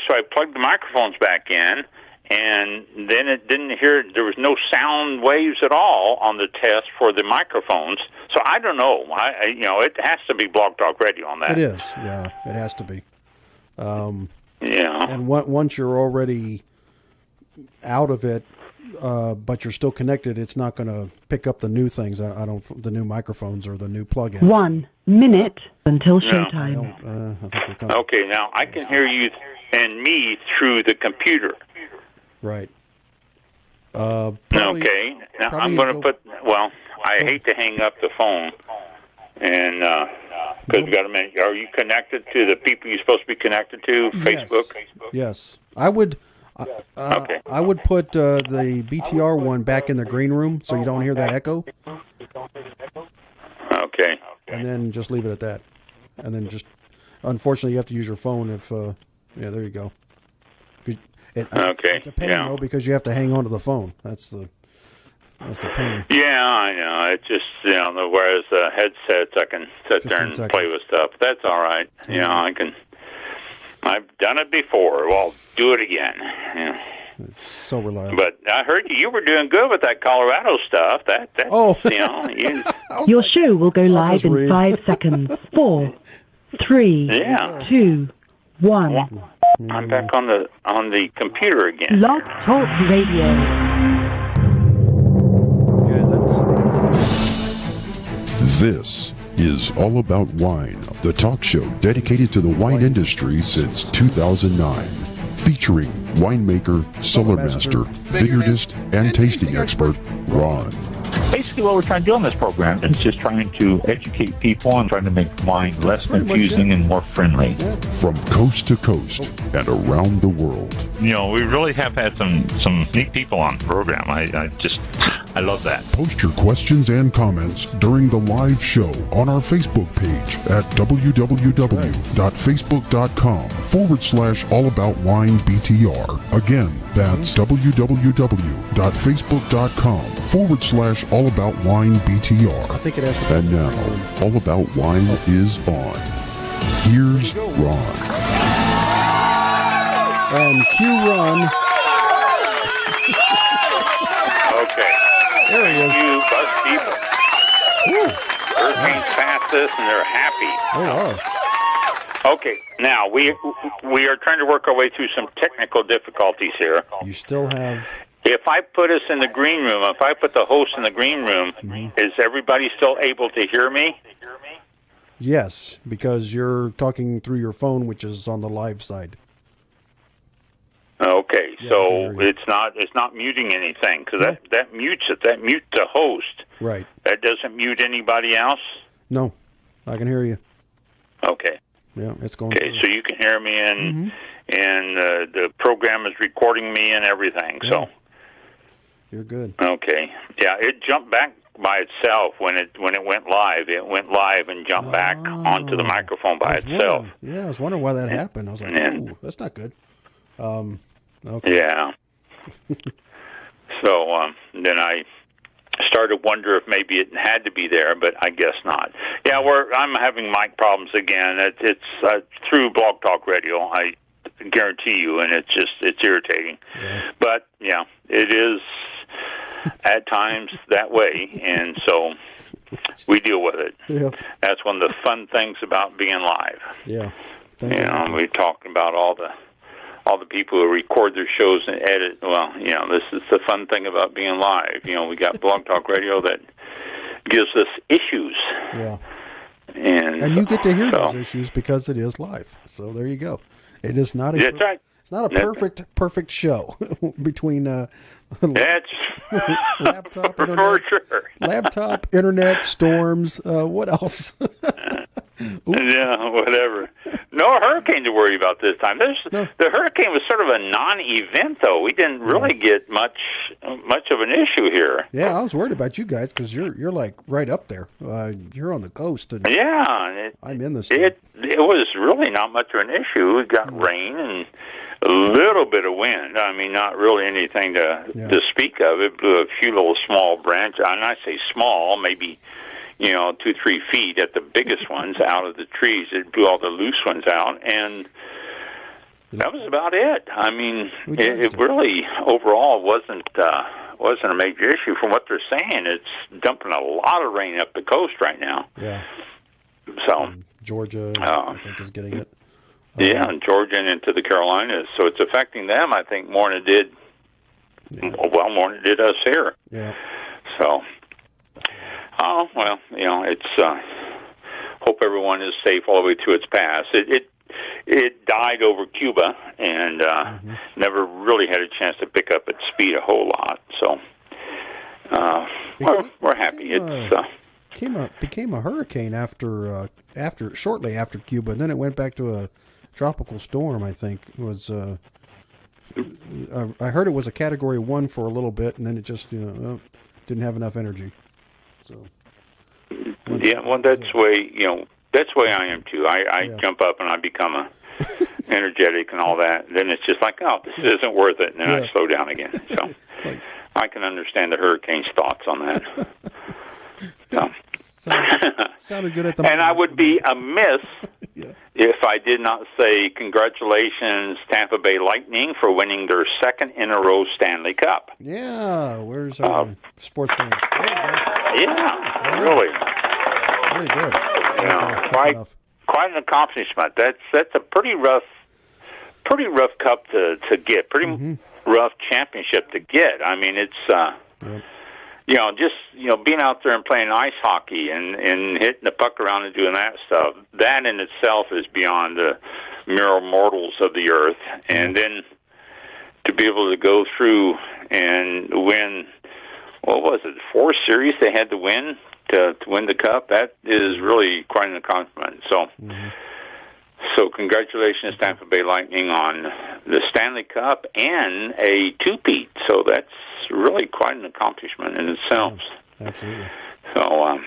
so I plugged the microphones back in, and then it didn't hear. There was no sound waves at all on the test for the microphones. So I don't know. It has to be Blog Talk Radio on that. It is. Yeah, it has to be. Yeah. And once you're already out of it, but you're still connected, it's not going to pick up the new things. The new microphones or the new plugin. 1 minute until showtime. Okay, now I can hear you and me through the computer. Right. Okay. Now I'm going to put. Well, I hate to hang up the phone, and because we got a minute. Are you connected to the people you're supposed to be connected to? Facebook. Yes, I would. Okay. I would put the BTR one back in the green room so you don't hear that echo. Okay. And then just leave it at that. And then unfortunately, you have to use your phone if, there you go. Okay. It's a pain, though, because you have to hang on to the phone. That's the pain. Yeah, I know. It's just, whereas the headsets, I can sit there and play with stuff. That's all right. I can. I've done it before. Well, do it again. Yeah. It's so reliable. But I heard you were doing good with that Colorado stuff. Your show will go live in 5 seconds. 4, 3, 2, 1. I'm back on the computer again. Blog Talk Radio. This is All About Wine, the talk show dedicated to the wine industry since 2009. Featuring winemaker, cellar master, vineyardist, and tasting expert, Ron. Basically, what we're trying to do on this program is just trying to educate people and trying to make wine less confusing and more friendly. From coast to coast and around the world. We really have had some neat people on the program. I love that. Post your questions and comments during the live show on our Facebook page at www.facebook.com/allaboutwinebtr. Again, that's www.facebook.com/allaboutwinebtr. I think it has to. And now, All About Wine is on. Here's Ron. And cue Ron. Okay. There he is. You bus people. Hurricanes passed this, and they're happy. They are. Okay, now we are trying to work our way through some technical difficulties here. You still have. If I put us in the green room, if I put the host in the green room, is everybody still able to hear me? Yes, because you're talking through your phone, which is on the live side. Okay, so it's not muting anything because that mutes it. That mutes the host. Right. That doesn't mute anybody else. No, I can hear you. Okay. Yeah, it's going. Okay, so you can hear me, and the program is recording me and everything. Yeah. So you're good. Okay. Yeah, it jumped back by itself when it went live. It went live and jumped back onto the microphone by itself. I was wondering why that happened. I was like, "Oh, that's not good." Okay. Yeah. So then I started to wonder if maybe it had to be there, but I guess not. Yeah, I'm having mic problems again. It's through Blog Talk Radio. I guarantee you, and it's irritating. Yeah. But yeah, it is at times that way, and so we deal with it. Yeah. That's one of the fun things about being live. Yeah. We're talking about all the people who record their shows and edit. Well, this is the fun thing about being live. We got Blog Talk Radio that gives us issues. Yeah. And you get to hear those issues because it is live. So there you go. It is not That's right. It's not a perfect show between laptop, internet, laptop, internet, storms. What else? Yeah, whatever. No hurricane to worry about this time. The hurricane was sort of a non-event, though. We didn't really get much of an issue here. Yeah, I was worried about you guys because you're like right up there. You're on the coast, and I'm in the state. It was really not much of an issue. We got rain and a little bit of wind. I mean, not really anything to speak of. It blew a few little small branches, and I say small, maybe 2-3 feet at the biggest ones out of the trees. It blew all the loose ones out, and That was about it. I mean, it really overall wasn't a major issue. From what they're saying, it's dumping a lot of rain up the coast right now. Yeah. So Georgia, I think, is getting it. Yeah, and Georgia and into the Carolinas. So it's affecting them, I think, more than it did. Yeah. Well, more than it did us here. Yeah. So, oh well, it's. Hope everyone is safe all the way to its pass. It died over Cuba and never really had a chance to pick up its speed a whole lot. So we're happy. Became a hurricane shortly after Cuba, and then it went back to a tropical storm. I think it was. I heard it was a Category 1 for a little bit, and then it just didn't have enough energy. So. Yeah, well, that's the way I am too. I jump up and I become energetic and all that. Then it's just like, oh, this isn't worth it, and then I slow down again. So I can understand the hurricane's thoughts on that. Sounded good at the moment. And I would be amiss if I did not say congratulations, Tampa Bay Lightning, for winning their second in a row Stanley Cup. Yeah, where's our sports fans? Yeah, really. Very good. Yeah, quite an accomplishment. That's a pretty rough cup to get. Pretty rough championship to get. I mean, it's being out there and playing ice hockey and hitting the puck around and doing that stuff. That in itself is beyond the mere mortals of the earth. And then to be able to go through and win, what was it, 4 series they had to win to win the cup? That is really quite an accomplishment. So, so congratulations, Tampa Bay Lightning, on the Stanley Cup and a two-peat. So that's really quite an accomplishment in itself. Absolutely. So,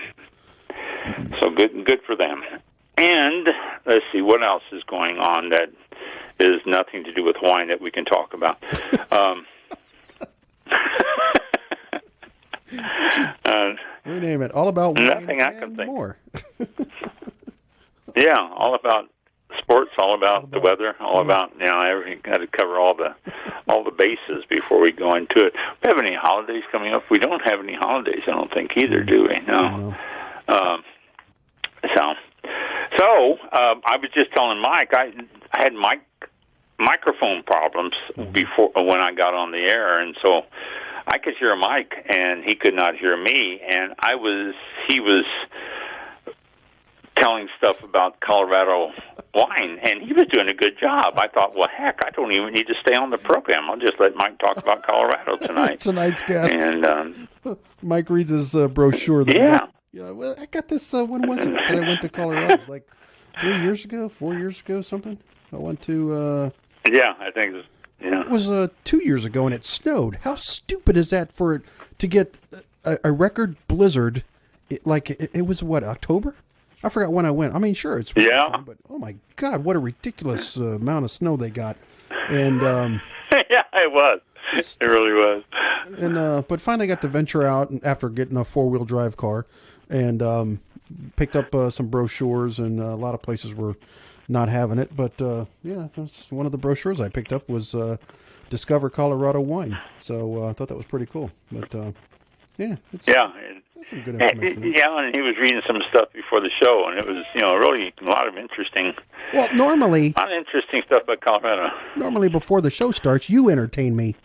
so good for them. And let's see what else is going on that is nothing to do with wine that we can talk about. Rename it. All about wine nothing I can and think. More. Yeah, all about sports, all about the weather, all about everything. Got to cover all the bases before we go into it. We have any holidays coming up? We don't have any holidays, I don't think either, do we? No. So I was just telling Mike I had microphone problems before when I got on the air, and so I could hear Mike and he could not hear me, and he was telling stuff about Colorado wine, and he was doing a good job. I thought, well, heck, I don't even need to stay on the program. I'll just let Mike talk about Colorado tonight. Tonight's guest. And Mike reads his brochure. Well, I got this. When was it that I went to Colorado? It was like 3 years ago, 4 years ago, something. I went to. I think it was. It was 2 years ago, and it snowed. How stupid is that for it to get a record blizzard? It was what, October? I forgot when I went. I mean, sure, it's time, but oh my God, what a ridiculous amount of snow they got. And yeah, it was. It really was. And but finally got to venture out after getting a 4-wheel drive car, and picked up some brochures, and a lot of places were not having it. But that's one of the brochures I picked up was Discover Colorado Wine. So I thought that was pretty cool. But that's some good information. And he was reading some stuff before the show, and it was really a lot of interesting. Well, normally, a lot of interesting stuff about Colorado. Normally, before the show starts, you entertain me,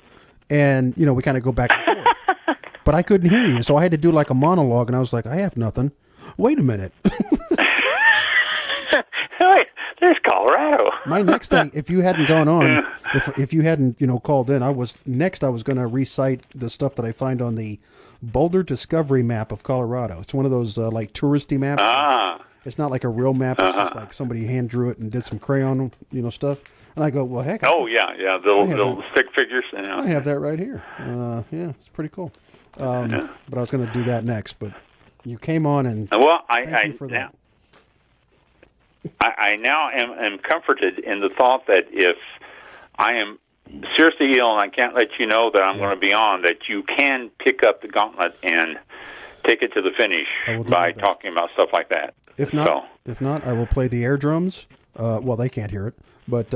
and we kind of go back and forth. But I couldn't hear you, so I had to do like a monologue, and I was like, I have nothing. Wait a minute. There's Colorado. My next thing, if you hadn't gone on, if you hadn't called in, I was going to recite the stuff that I find on the Boulder Discovery map of Colorado. It's one of those like touristy maps. It's not like a real map. It's just like somebody hand drew it and did some crayon, stuff. And I go, well, heck. The little stick figures. I have that right here. It's pretty cool. But I was going to do that next, but you came on and thank you for that. I now am comforted in the thought that if I am seriously ill and I can't let you know that I'm going to be on, that you can pick up the gauntlet and take it to the finish by talking about stuff like that. If not, I will play the air drums. Well, they can't hear it, but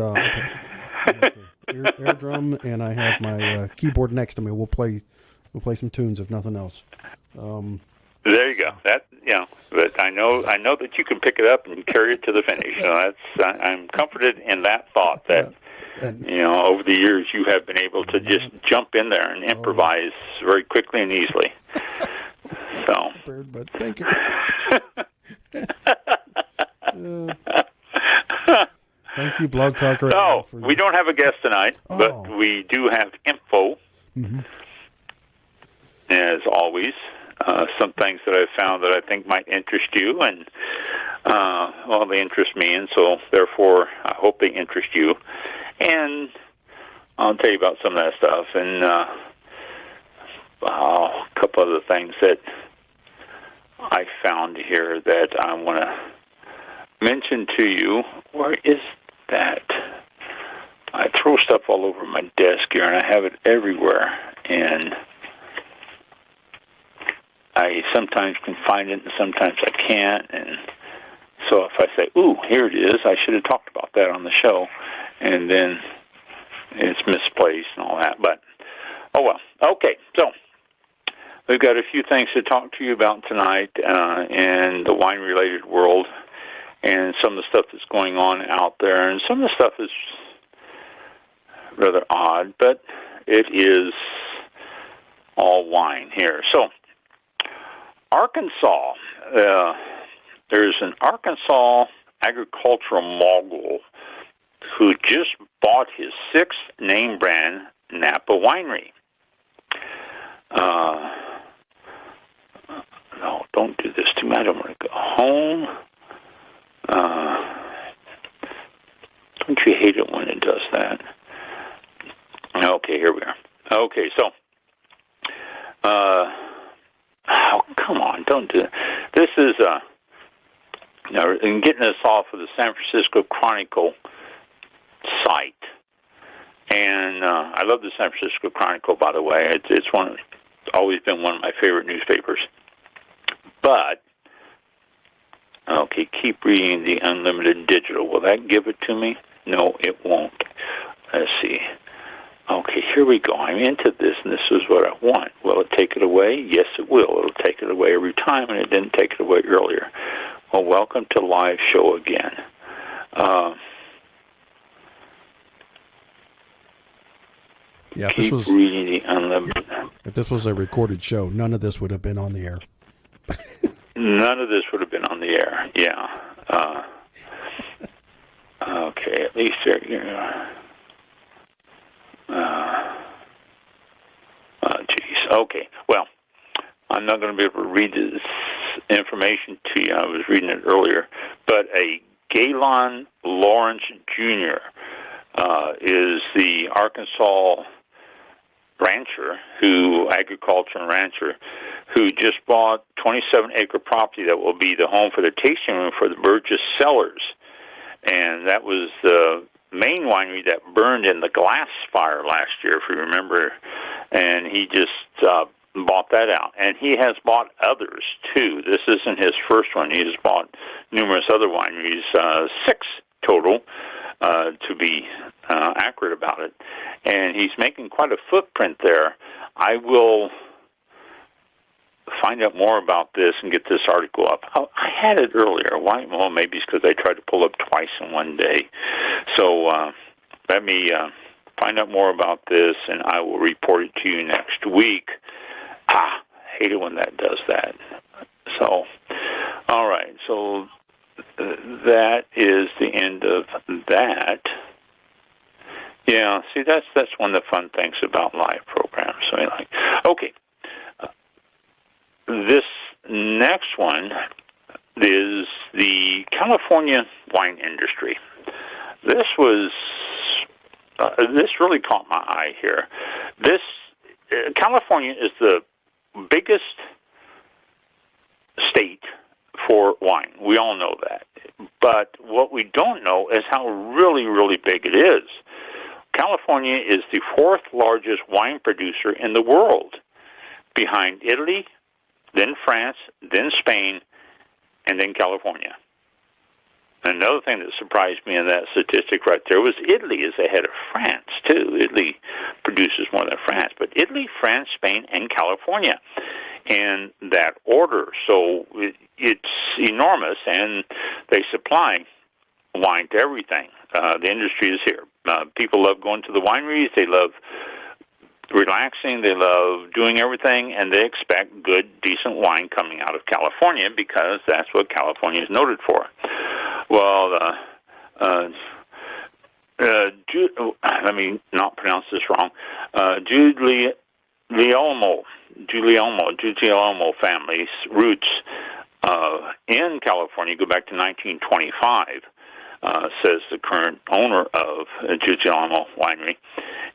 Air drum, and I have my keyboard next to me. We'll play some tunes if nothing else. There you go. But I know that you can pick it up and carry it to the finish. So I'm comforted in that thought that over the years you have been able to just jump in there and improvise very quickly and easily. So, but thank you. Thank you, Blog Talk Radio. So we don't have a guest tonight, but we do have info. Mm-hmm. As always. Some things that I've found that I think might interest you, and they interest me, and so therefore I hope they interest you. And I'll tell you about some of that stuff, and a couple other things that I found here that I want to mention to you. Where is that? I throw stuff all over my desk here, and I have it everywhere, and I sometimes can find it, and sometimes I can't. And so if I say, "Ooh, here it is," I should have talked about that on the show, and then it's misplaced and all that. But oh well. Okay, so we've got a few things to talk to you about tonight in the wine-related world, and some of the stuff that's going on out there, and some of the stuff is rather odd, but it is all wine here. So. Arkansas, there's an Arkansas agricultural mogul who just bought his 6th name brand Napa winery. No, don't do this to me. I don't want to go home. Don't you hate it when it does that? Okay, here we are. Okay, so... oh, come on, don't do it. This is, in getting us off of the San Francisco Chronicle site. And I love the San Francisco Chronicle, by the way. It's always been one of my favorite newspapers. But, okay, keep reading the Unlimited Digital. Will that give it to me? No, it won't. Let's see. Okay, here we go. I'm into this, and this is what I want. Will it take it away? Yes, it will. It'll take it away every time, and it didn't take it away earlier. Well, welcome to live show again. Yeah, keep reading the Unlimited. If this was a recorded show, none of this would have been on the air. None of this would have been on the air, yeah. Okay, at least there... geez. Okay. Well, I'm not going to be able to read this information to you. I was reading it earlier. But a Galen Lawrence Jr. Is the Arkansas agriculture and rancher, who just bought 27-acre property that will be the home for the tasting room for the Burgess Cellars. And that was the main winery that burned in the glass fire last year, if you remember, and he just bought that out. And he has bought others, too. This isn't his first one. He has bought numerous other wineries, 6 total, to be accurate about it. And he's making quite a footprint there. I will find out more about this and get this article up. I had it earlier. Why? Well, maybe it's because I tried to pull up twice in one day. So let me find out more about this, and I will report it to you next week. Hate it when that does that. So, all right. So that is the end of that. Yeah, see, that's one of the fun things about live programs. So, okay. This next one is the California wine industry. This really caught my eye here. California is the biggest state for wine. We all know that. But what we don't know is how really, really big it is. California is the 4th largest wine producer in the world, behind Italy, then France, then Spain, and then California. another thing that surprised me in that statistic right there was Italy is ahead of France, too. Italy produces more than France, but Italy, France, Spain, and California in that order. So it's enormous, and they supply wine to everything. The industry is here. People love going to the wineries. They love relaxing. They love doing everything, and they expect good, decent wine coming out of California because that's what California is noted for. Well, let me not pronounce this wrong. Giuliano family's roots in California go back to 1925, says the current owner of Giuliano Winery.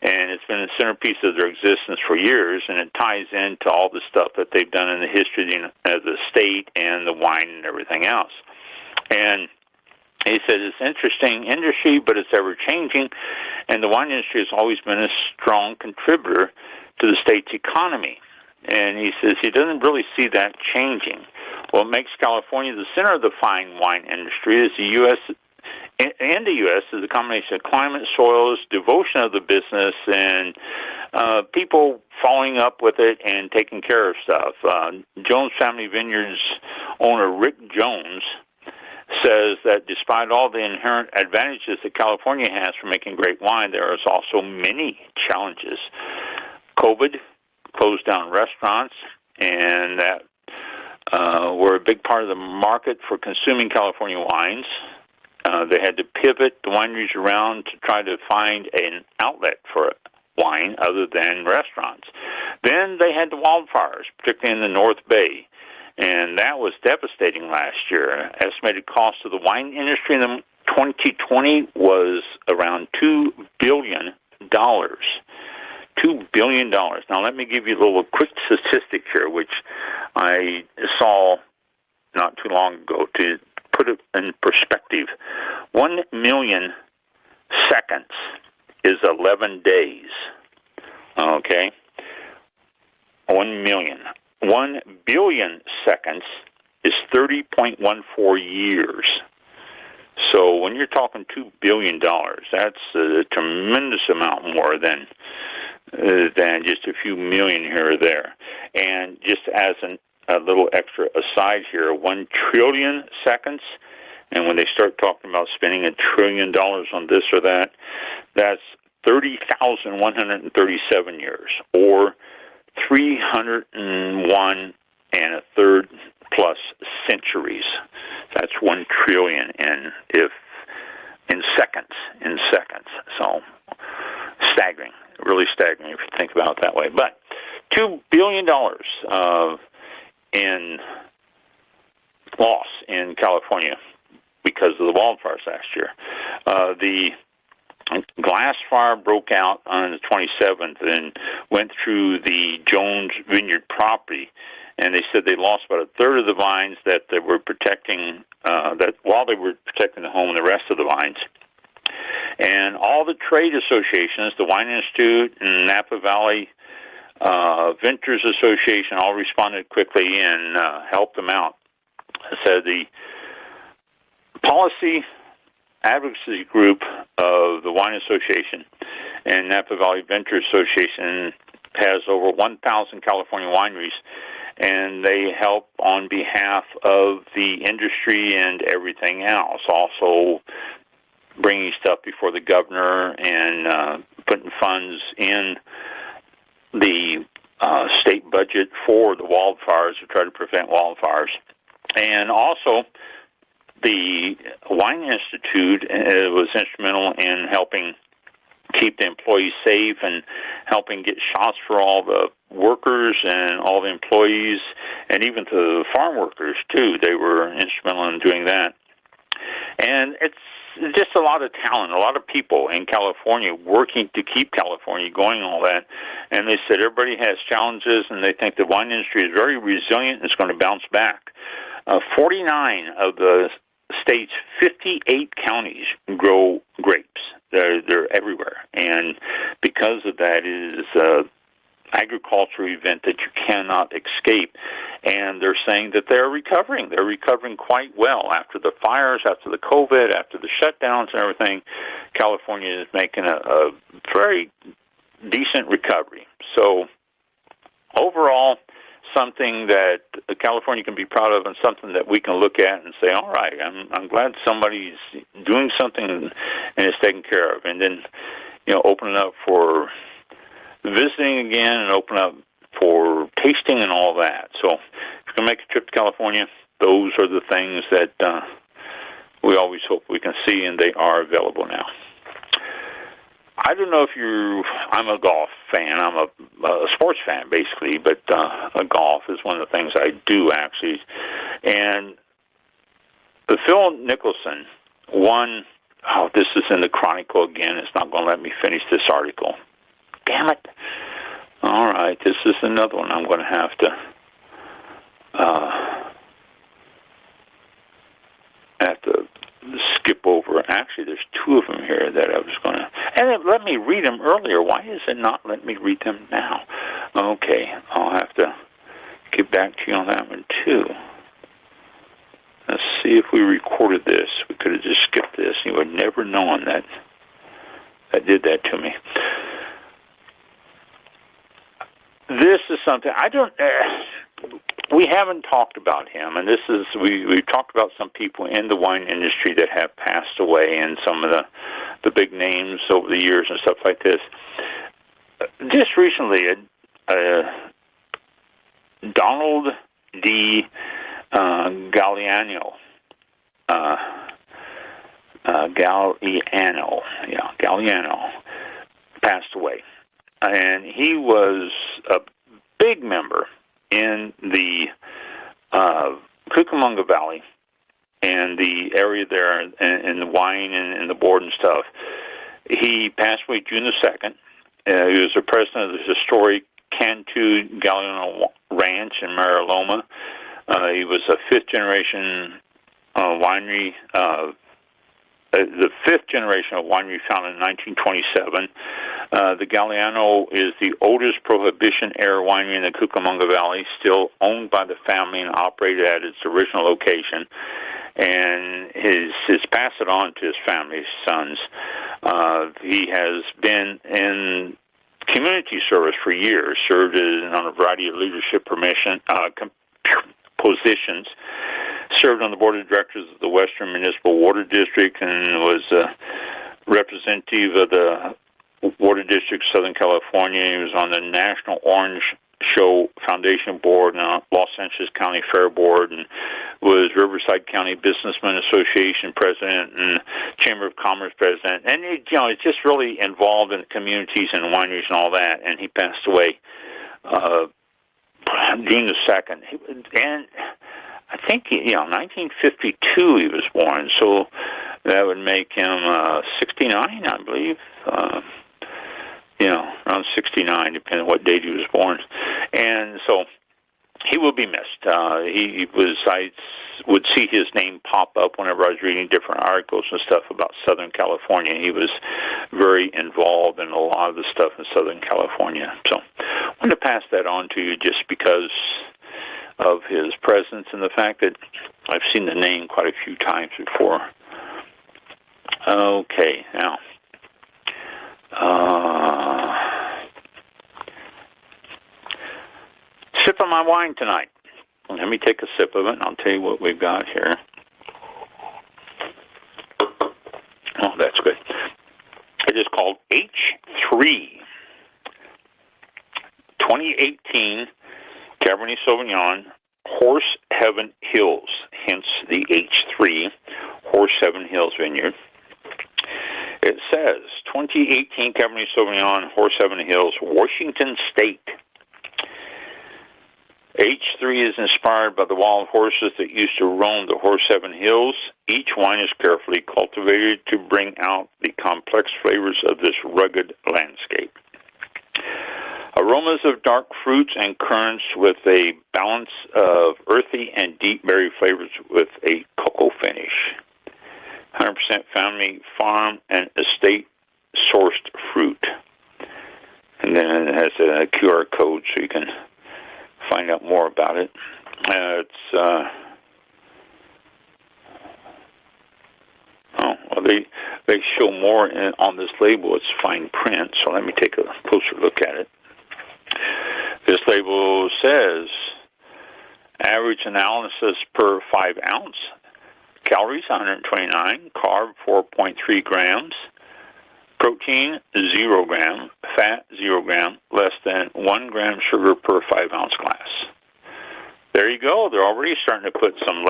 And it's been the centerpiece of their existence for years, and it ties into all the stuff that they've done in the history of the state and the wine and everything else. And he said it's an interesting industry, but it's ever-changing, and the wine industry has always been a strong contributor to the state's economy. And he says he doesn't really see that changing. What makes California the center of the fine wine industry is the U.S. In the U.S. is a combination of climate, soils, devotion of the business, and people following up with it and taking care of stuff. Jones Family Vineyards owner Rick Jones says that despite all the inherent advantages that California has for making great wine, there is also many challenges. COVID closed down restaurants, and that were a big part of the market for consuming California wines. They had to pivot the wineries around to try to find an outlet for wine other than restaurants. Then they had the wildfires, particularly in the North Bay, and that was devastating last year. Estimated cost of the wine industry in 2020 was around $2 billion. $2 billion. Now, let me give you a little quick statistic here, which I saw not too long ago to put it in perspective. 1 million seconds is 11 days. Okay? 1 million. 1 billion seconds is 30.14 years. So when you're talking $2 billion, that's a tremendous amount more than just a few million here or there. And just as a little extra aside here, 1 trillion seconds, and when they start talking about spending $1 trillion on this or that, that's 30,137 years, or 301 and a third plus centuries. That's 1 trillion in seconds. So staggering, really staggering if you think about it that way. But $2 billion in loss in California because of the wildfires last year. The glass fire broke out on the 27th and went through the Jones Vineyard property, and they said they lost about a third of the vines that they were protecting, that while they were protecting the home and the rest of the vines. And all the trade associations, the Wine Institute and Napa Valley Vintners Association, all responded quickly and helped them out. So the policy advocacy group of the Wine Association and Napa Valley Vintners Association has over 1,000 California wineries, and they help on behalf of the industry and everything else. Also bringing stuff before the governor and putting funds in the state budget for the wildfires to try to prevent wildfires. And also, the Wine Institute was instrumental in helping keep the employees safe and helping get shots for all the workers and all the employees, and even to the farm workers, too. They were instrumental in doing that. And it's just a lot of talent, a lot of people in California working to keep California going and all that. And they said everybody has challenges, and they think the wine industry is very resilient and it's going to bounce back. 49 of the state's 58 counties grow grapes. They're everywhere. And because of that, it is agricultural event that you cannot escape. And they're saying that they're recovering. They're recovering quite well after the fires, after the COVID, after the shutdowns and everything. California is making a very decent recovery. So overall, something that California can be proud of, and something that we can look at and say, all right, I'm glad somebody's doing something and is taken care of. And then, opening up for visiting again and open up for tasting and all that. So if you can make a trip to California, those are the things that we always hope we can see, and they are available now. I don't know if I'm a golf fan. I'm a sports fan, basically, but golf is one of the things I do, actually. And Phil Mickelson won, this is in the Chronicle again. It's not going to let me finish this article. Damn it. All right, this is another one I'm going to have to skip over. Actually, there's two of them here that I was going to... And it let me read them earlier. Why is it not letting me read them now? Okay, I'll have to get back to you on that one, too. Let's see if we recorded this. We could have just skipped this. You would never known that did that to me. This is something I don't... we haven't talked about him, and this is... We've talked about some people in the wine industry that have passed away, and some of the big names over the years and stuff like this. Just recently, Donald D. Galliano, Galliano passed away. And he was a big member in the Cucamonga Valley and the area there, and the wine and the board and stuff. He passed away June the 2nd. He was the president of the historic Cantu Galliano Ranch in Mariloma. He was a fifth-generation winery, the fifth generation of winery founded in 1927. The Galliano is the oldest Prohibition-era winery in the Cucamonga Valley, still owned by the family and operated at its original location. And he's passed it on to his family, his sons. He has been in community service for years, served on a variety of leadership positions, served on the board of directors of the Western Municipal Water District, and was a representative of the Water District of Southern California. He was on the National Orange Show Foundation Board and Los Angeles County Fair Board, and was Riverside County Businessmen Association president and Chamber of Commerce president. And he's just really involved in the communities and wineries and all that. And he passed away June the 2nd. And I think 1952 he was born, so that would make him 69, I believe. Around 69, depending on what date he was born. And so he will be missed. I would see his name pop up whenever I was reading different articles and stuff about Southern California. He was very involved in a lot of the stuff in Southern California. So I wanted to pass that on to you just because of his presence and the fact that I've seen the name quite a few times before. Okay, now... sip of my wine tonight. Let me take a sip of it, and I'll tell you what we've got here. Oh, that's good. It is called H3 2018 Cabernet Sauvignon Horse Heaven Hills, hence the H3 Horse Heaven Hills Vineyard. It says 2018 Cabernet Sauvignon Horse Heaven Hills, Washington State. H3 is inspired by the wild horses that used to roam the Horse Heaven Hills. Each wine is carefully cultivated to bring out the complex flavors of this rugged landscape. Aromas of dark fruits and currants with a balance of earthy and deep berry flavors with a cocoa finish. 100% family farm and estate sourced fruit. And And then it has a QR code so you can find out more about it. They show more on this label. It's fine print, so let me take a closer look at it. This label says, average analysis per 5 ounce, calories 129, carb 4.3 grams, protein 0 gram, fat 0 gram, less than 1 gram sugar per 5 ounce glass. There you go. They're already starting to put some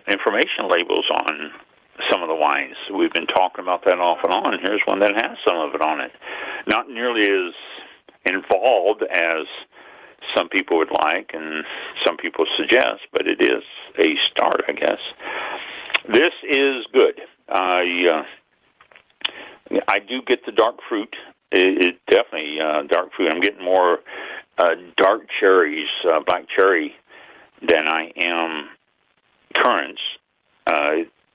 information labels on some of the wines. We've been talking about that off and on. Here's one that has some of it on it. Not nearly as involved as some people would like and some people suggest, but it is a start, I guess. This is good. I do get the dark fruit. It definitely dark fruit. I'm getting more dark cherries, black cherry, than I am currants.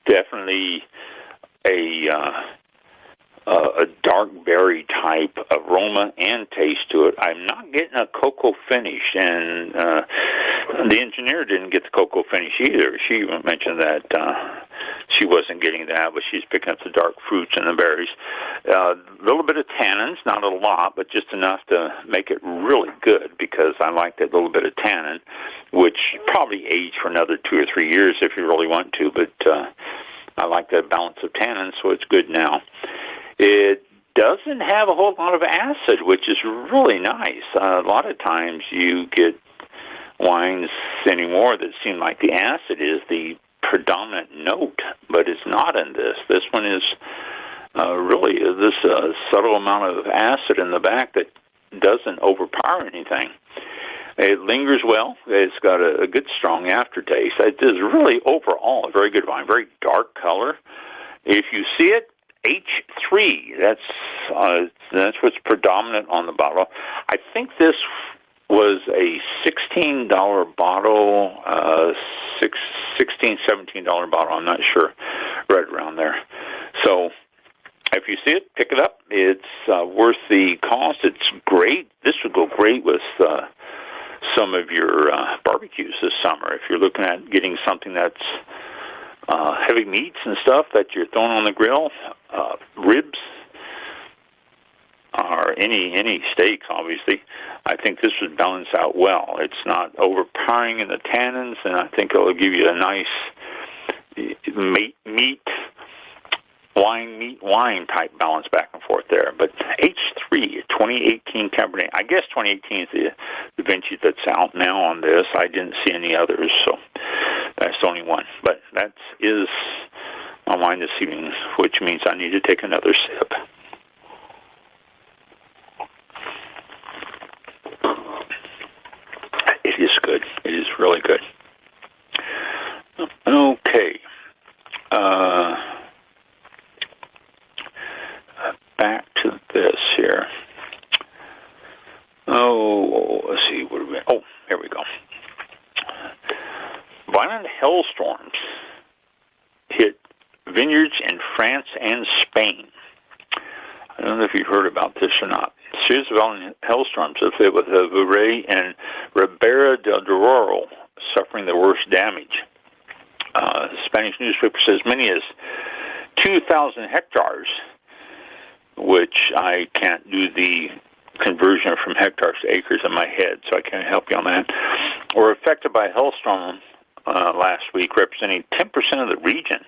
Definitely a dark berry type aroma and taste to it. I'm not getting a cocoa finish, and the engineer didn't get the cocoa finish either. She mentioned that she wasn't getting that, but she's picking up the dark fruits and the berries. A little bit of tannins, not a lot, but just enough to make it really good, because I like that little bit of tannin, which probably age for another 2 or 3 years if you really want to, but I like that balance of tannins, so it's good now. It doesn't have a whole lot of acid, which is really nice. A lot of times you get wines anymore that seem like the acid is the predominant note, but it's not in this. This one is really this subtle amount of acid in the back that doesn't overpower anything. It lingers well. It's got a good, strong aftertaste. It is really, overall, a very good wine. Very dark color. If you see it, H3. That's what's predominant on the bottle. I think this was a $16 bottle, $16, $17 bottle. I'm not sure. Right around there. So if you see it, pick it up. It's worth the cost. It's great. This would go great with some of your barbecues this summer. If you're looking at getting something that's heavy meats and stuff that you're throwing on the grill, ribs, or any steaks, obviously, I think this would balance out well. It's not overpowering in the tannins, and I think it'll give you a nice meat wine type balance back and forth there. But H3, 2018 Cabernet. I guess 2018 is the vintage that's out now on this. I didn't see any others, so that's the only one. But that is my wine this evening, which means I need to take another sip. It is good. It is really good. Okay. Back to this here. Oh, let's see. What are we? Oh, here we go. Violent hailstorms hit vineyards in France and Spain. I don't know if you've heard about this or not. Serious violent hailstorms have hit with Vouvray and Ribera del Duero suffering the worst damage. The Spanish newspaper says many as 2,000 hectares, which I can't do the conversion from hectares to acres in my head, so I can't help you on that, were affected by a hailstorm last week, representing 10% of the region,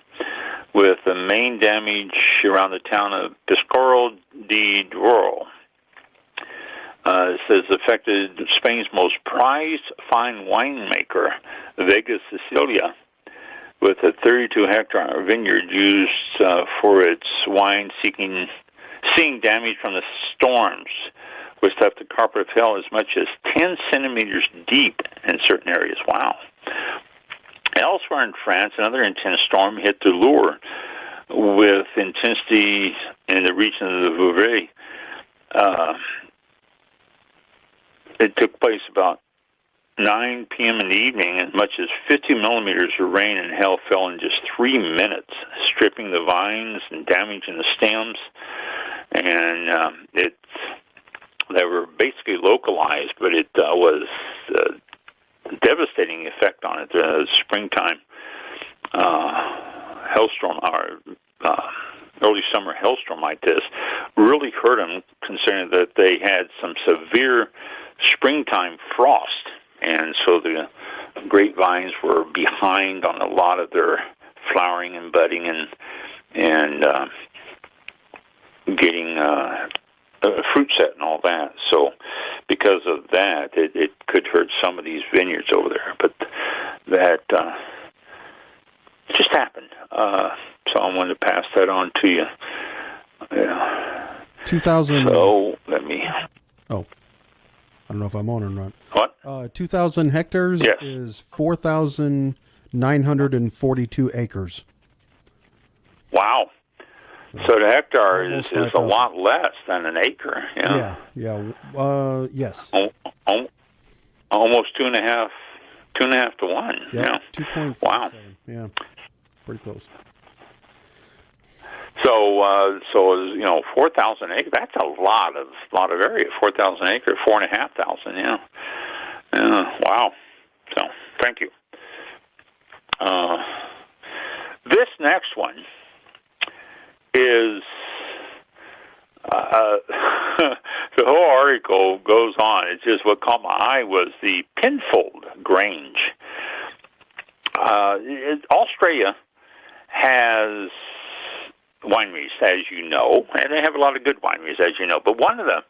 with the main damage around the town of Piscoral de Duero. It says affected Spain's most prized fine winemaker, Vega Sicilia, with a 32-hectare vineyard used for its wine, seeing damage from the storms, which left the carpet fell as much as 10 centimeters deep in certain areas. Wow. Elsewhere in France, another intense storm hit the Loire with intensity in the region of the Vouvray. It took place about 9 p.m. in the evening, as much as 50 millimeters of rain and hail fell in just 3 minutes, stripping the vines and damaging the stems. And basically localized, but it was a devastating effect on it. The springtime hailstorm, or early summer hailstorm like this, really hurt them, considering that they had some severe springtime frost, and so the grapevines were behind on a lot of their flowering and budding and getting fruit set and all that. So because of that, it could hurt some of these vineyards over there. But that just happened. So I wanted to pass that on to you. Yeah. 2,000. So let me. Oh, I don't know if I'm on or not. What? 2,000 hectares Yes. is 4,942 acres. Wow. So the hectare is Almost a 5,000. lot less than an acre. Yeah. Yes. Almost 2.5 to 1. Yeah. Yeah. 2.57. Wow. Yeah. Pretty close. So 4,000 acres. That's a lot of area. 4,000 acres, 4,500. Yeah. Wow. So thank you. This next one is the whole article goes on. It's just what caught my eye was the Pinfold Grange. Australia has wineries, as you know, and they have a lot of good wineries, as you know. But one of the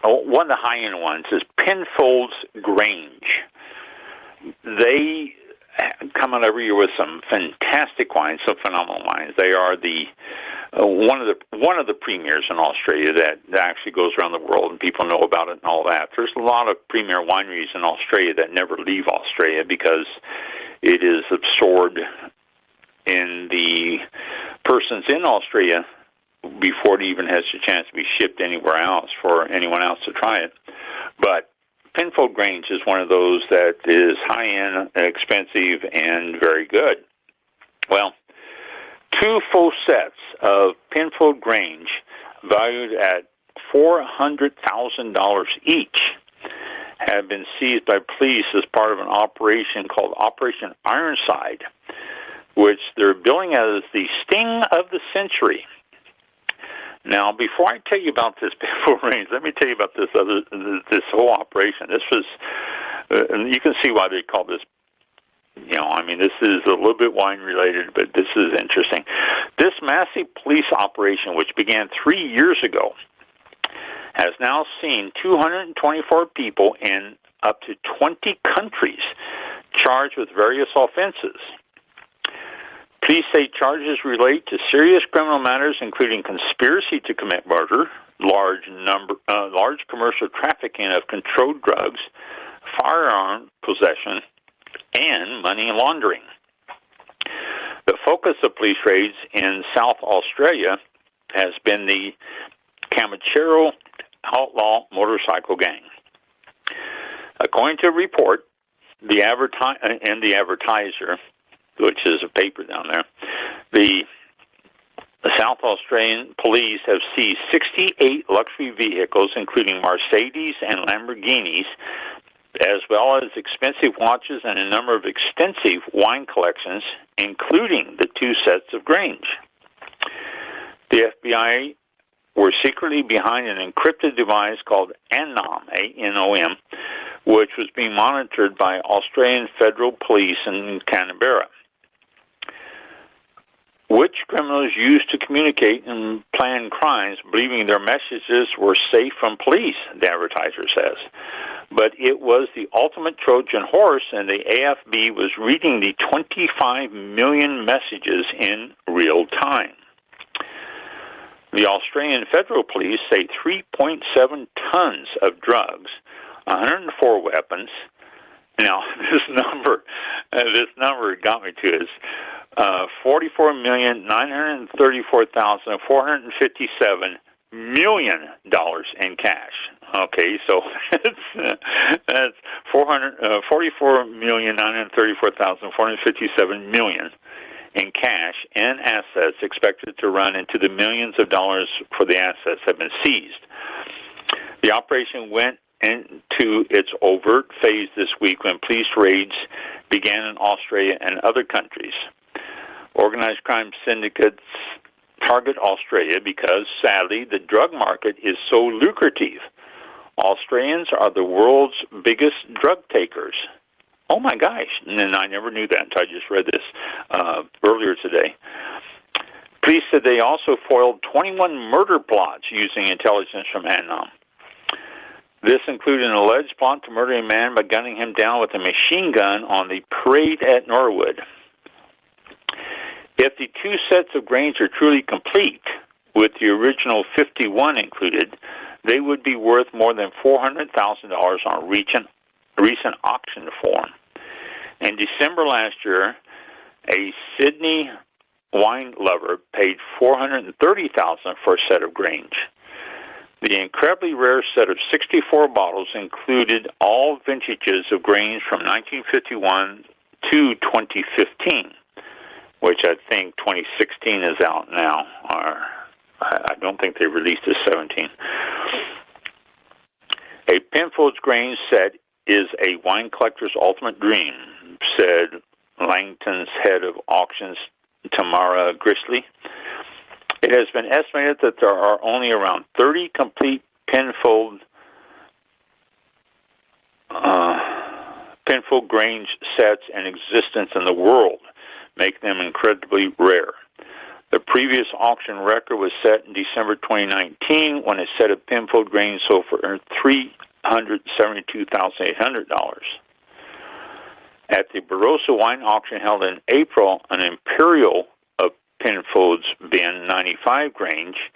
high-end ones is Pinfold Grange. They come out every year with some fantastic wines, some phenomenal wines. They are the one of the premiers in Australia that actually goes around the world and people know about it and all that. There's a lot of premier wineries in Australia that never leave Australia because it is absorbed in the persons in Australia before it even has a chance to be shipped anywhere else for anyone else to try it. But Pinfold Grange is one of those that is high-end, expensive, and very good. Well, 2 full sets of Pinfold Grange, valued at $400,000 each, have been seized by police as part of an operation called Operation Ironside, which they're billing as the sting of the century. Now, before I tell you about this Pinfold Grange, let me tell you about this whole operation. This was, and you can see why they call this. This is a little bit wine related, but this is interesting. This massive police operation, which began 3 years ago, has now seen 224 people in up to 20 countries charged with various offenses. Police say charges relate to serious criminal matters, including conspiracy to commit murder, large commercial trafficking of controlled drugs, firearm possession, and money laundering. The focus of police raids in South Australia has been the Camachero outlaw motorcycle gang. According to a report, the Advertiser, which is a paper down there, the South Australian police have seized 68 luxury vehicles, including Mercedes and Lamborghinis, as well as expensive watches and a number of extensive wine collections, including the 2 sets of Grange. The FBI were secretly behind an encrypted device called ANOM, A-N-O-M, which was being monitored by Australian Federal Police in Canberra, which criminals used to communicate and plan crimes, believing their messages were safe from police, the Advertiser says. But it was the ultimate Trojan horse, and the AFB was reading the 25 million messages in real time. The Australian Federal Police say 3.7 tons of drugs, 104 weapons. Now, this number got me to is $44,934,457 million in cash. Okay, so that's $44,934,457 million in cash and assets, expected to run into the millions of dollars for the assets have been seized. The operation went into its overt phase this week when police raids began in Australia and other countries. Organized crime syndicates target Australia because, sadly, the drug market is so lucrative. Australians are the world's biggest drug takers. Oh my gosh, and I never knew that until I just read this earlier today. Police said they also foiled 21 murder plots using intelligence from Annam. This included an alleged plot to murder a man by gunning him down with a machine gun on the parade at Norwood. If the two sets of grains are truly complete, with the original 51 included, they would be worth more than $400,000 on recent auction form. In December last year, a Sydney wine lover paid $430,000 for a set of grains. The incredibly rare set of 64 bottles included all vintages of grains from 1951 to 2015, which I think 2016 is out now, or I don't think they released a 17. A Pinfold Grange set is a wine collector's ultimate dream, said Langton's head of auctions, Tamara Grisley. It has been estimated that there are only around 30 complete Pinfold Grange sets in existence in the world, making them incredibly rare. The previous auction record was set in December 2019 when a set of Pinfold Grange sold for $372,800. At the Barossa wine auction held in April, an Imperial of Pinfold's bin 95 Grange,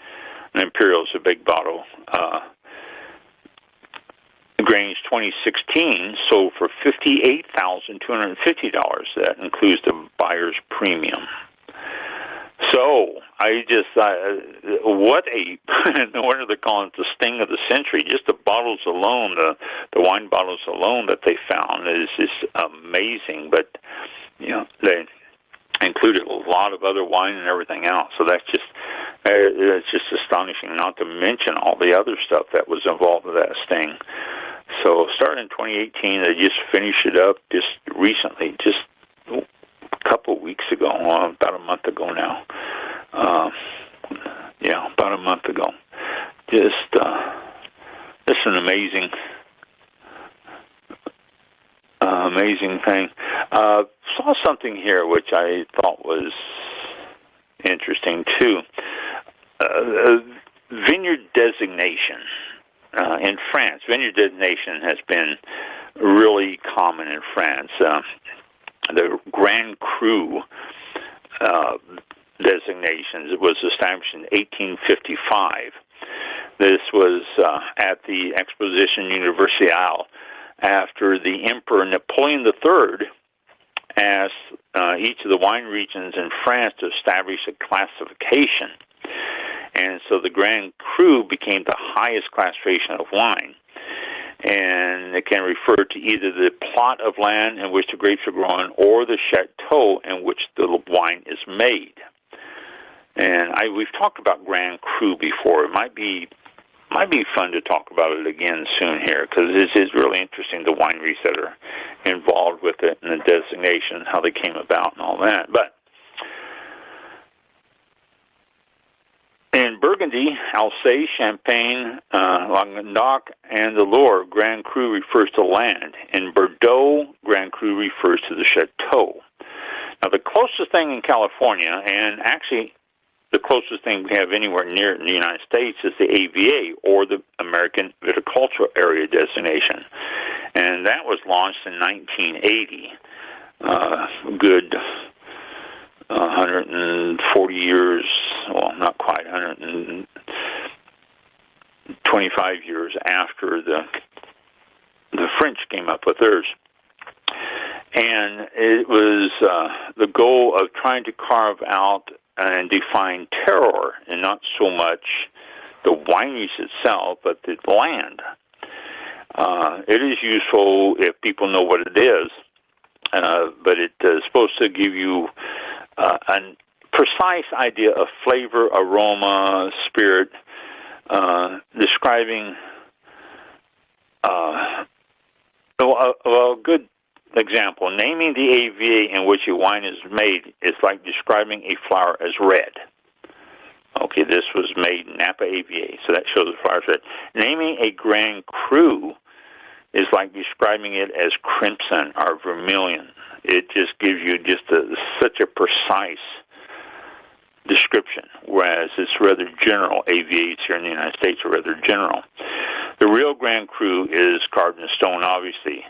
an Imperial is a big bottle, Grange 2016 sold for $58,250. That includes the buyer's premium. So I just what a no wonder they're calling it the sting of the century. Just the bottles alone, the wine bottles alone that they found is amazing. But you know, they included a lot of other wine and everything else. So it's just astonishing. Not to mention all the other stuff that was involved with that sting. So starting in 2018, they just finished it up just recently, just a couple of weeks ago, about a month ago now. About a month ago. Just an amazing thing. Saw something here which I thought was interesting too. Vineyard designation. In France, vineyard designation has been really common in France. The Grand Cru designations was established in 1855. This was at the Exposition Universelle after the Emperor Napoleon III asked each of the wine regions in France to establish a classification. And so the Grand Cru became the highest classification of wine. And it can refer to either the plot of land in which the grapes are grown or the chateau in which the wine is made. And we've talked about Grand Cru before. It might be fun to talk about it again soon here, because this is really interesting, the wineries that are involved with it and the designation, how they came about and all that. But in Burgundy, Alsace, Champagne, Languedoc, and the Loire, Grand Cru refers to land. In Bordeaux, Grand Cru refers to the chateau. Now, the closest thing in California, and actually the closest thing we have anywhere near in the United States, is the AVA, or the American Viticultural Area Designation. And that was launched in 1980. Good 140 years, well, not quite, 125 years after the French came up with theirs. And it was the goal of trying to carve out and define terroir, and not so much the wineries itself, but the land. It is useful if people know what it is, but it is supposed to give you a precise idea of flavor, aroma, spirit, describing a good example, naming the AVA in which a wine is made is like describing a flower as red. Okay, this was made in Napa AVA, so that shows the flower's red. Naming a Grand Cru is like describing it as crimson or vermilion. It just gives you just such a precise description, whereas it's rather general. AVAs here in the United States are rather general. The real Grand Cru is carved in stone, obviously.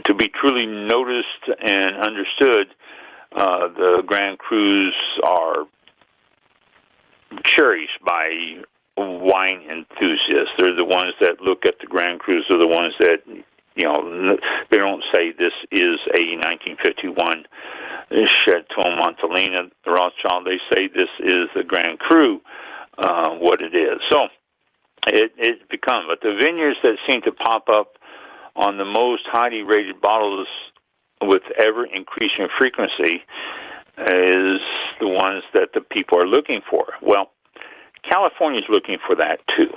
To be truly noticed and understood, the Grand Crus are cherished by wine enthusiasts. They're the ones that look at the Grand Crus. They're the ones that, they don't say this is a 1951 Chateau Montelena Rothschild. They say this is the Grand Cru, what it is. So it becomes. But the vineyards that seem to pop up on the most highly rated bottles with ever-increasing frequency is the ones that the people are looking for. Well, California's looking for that too.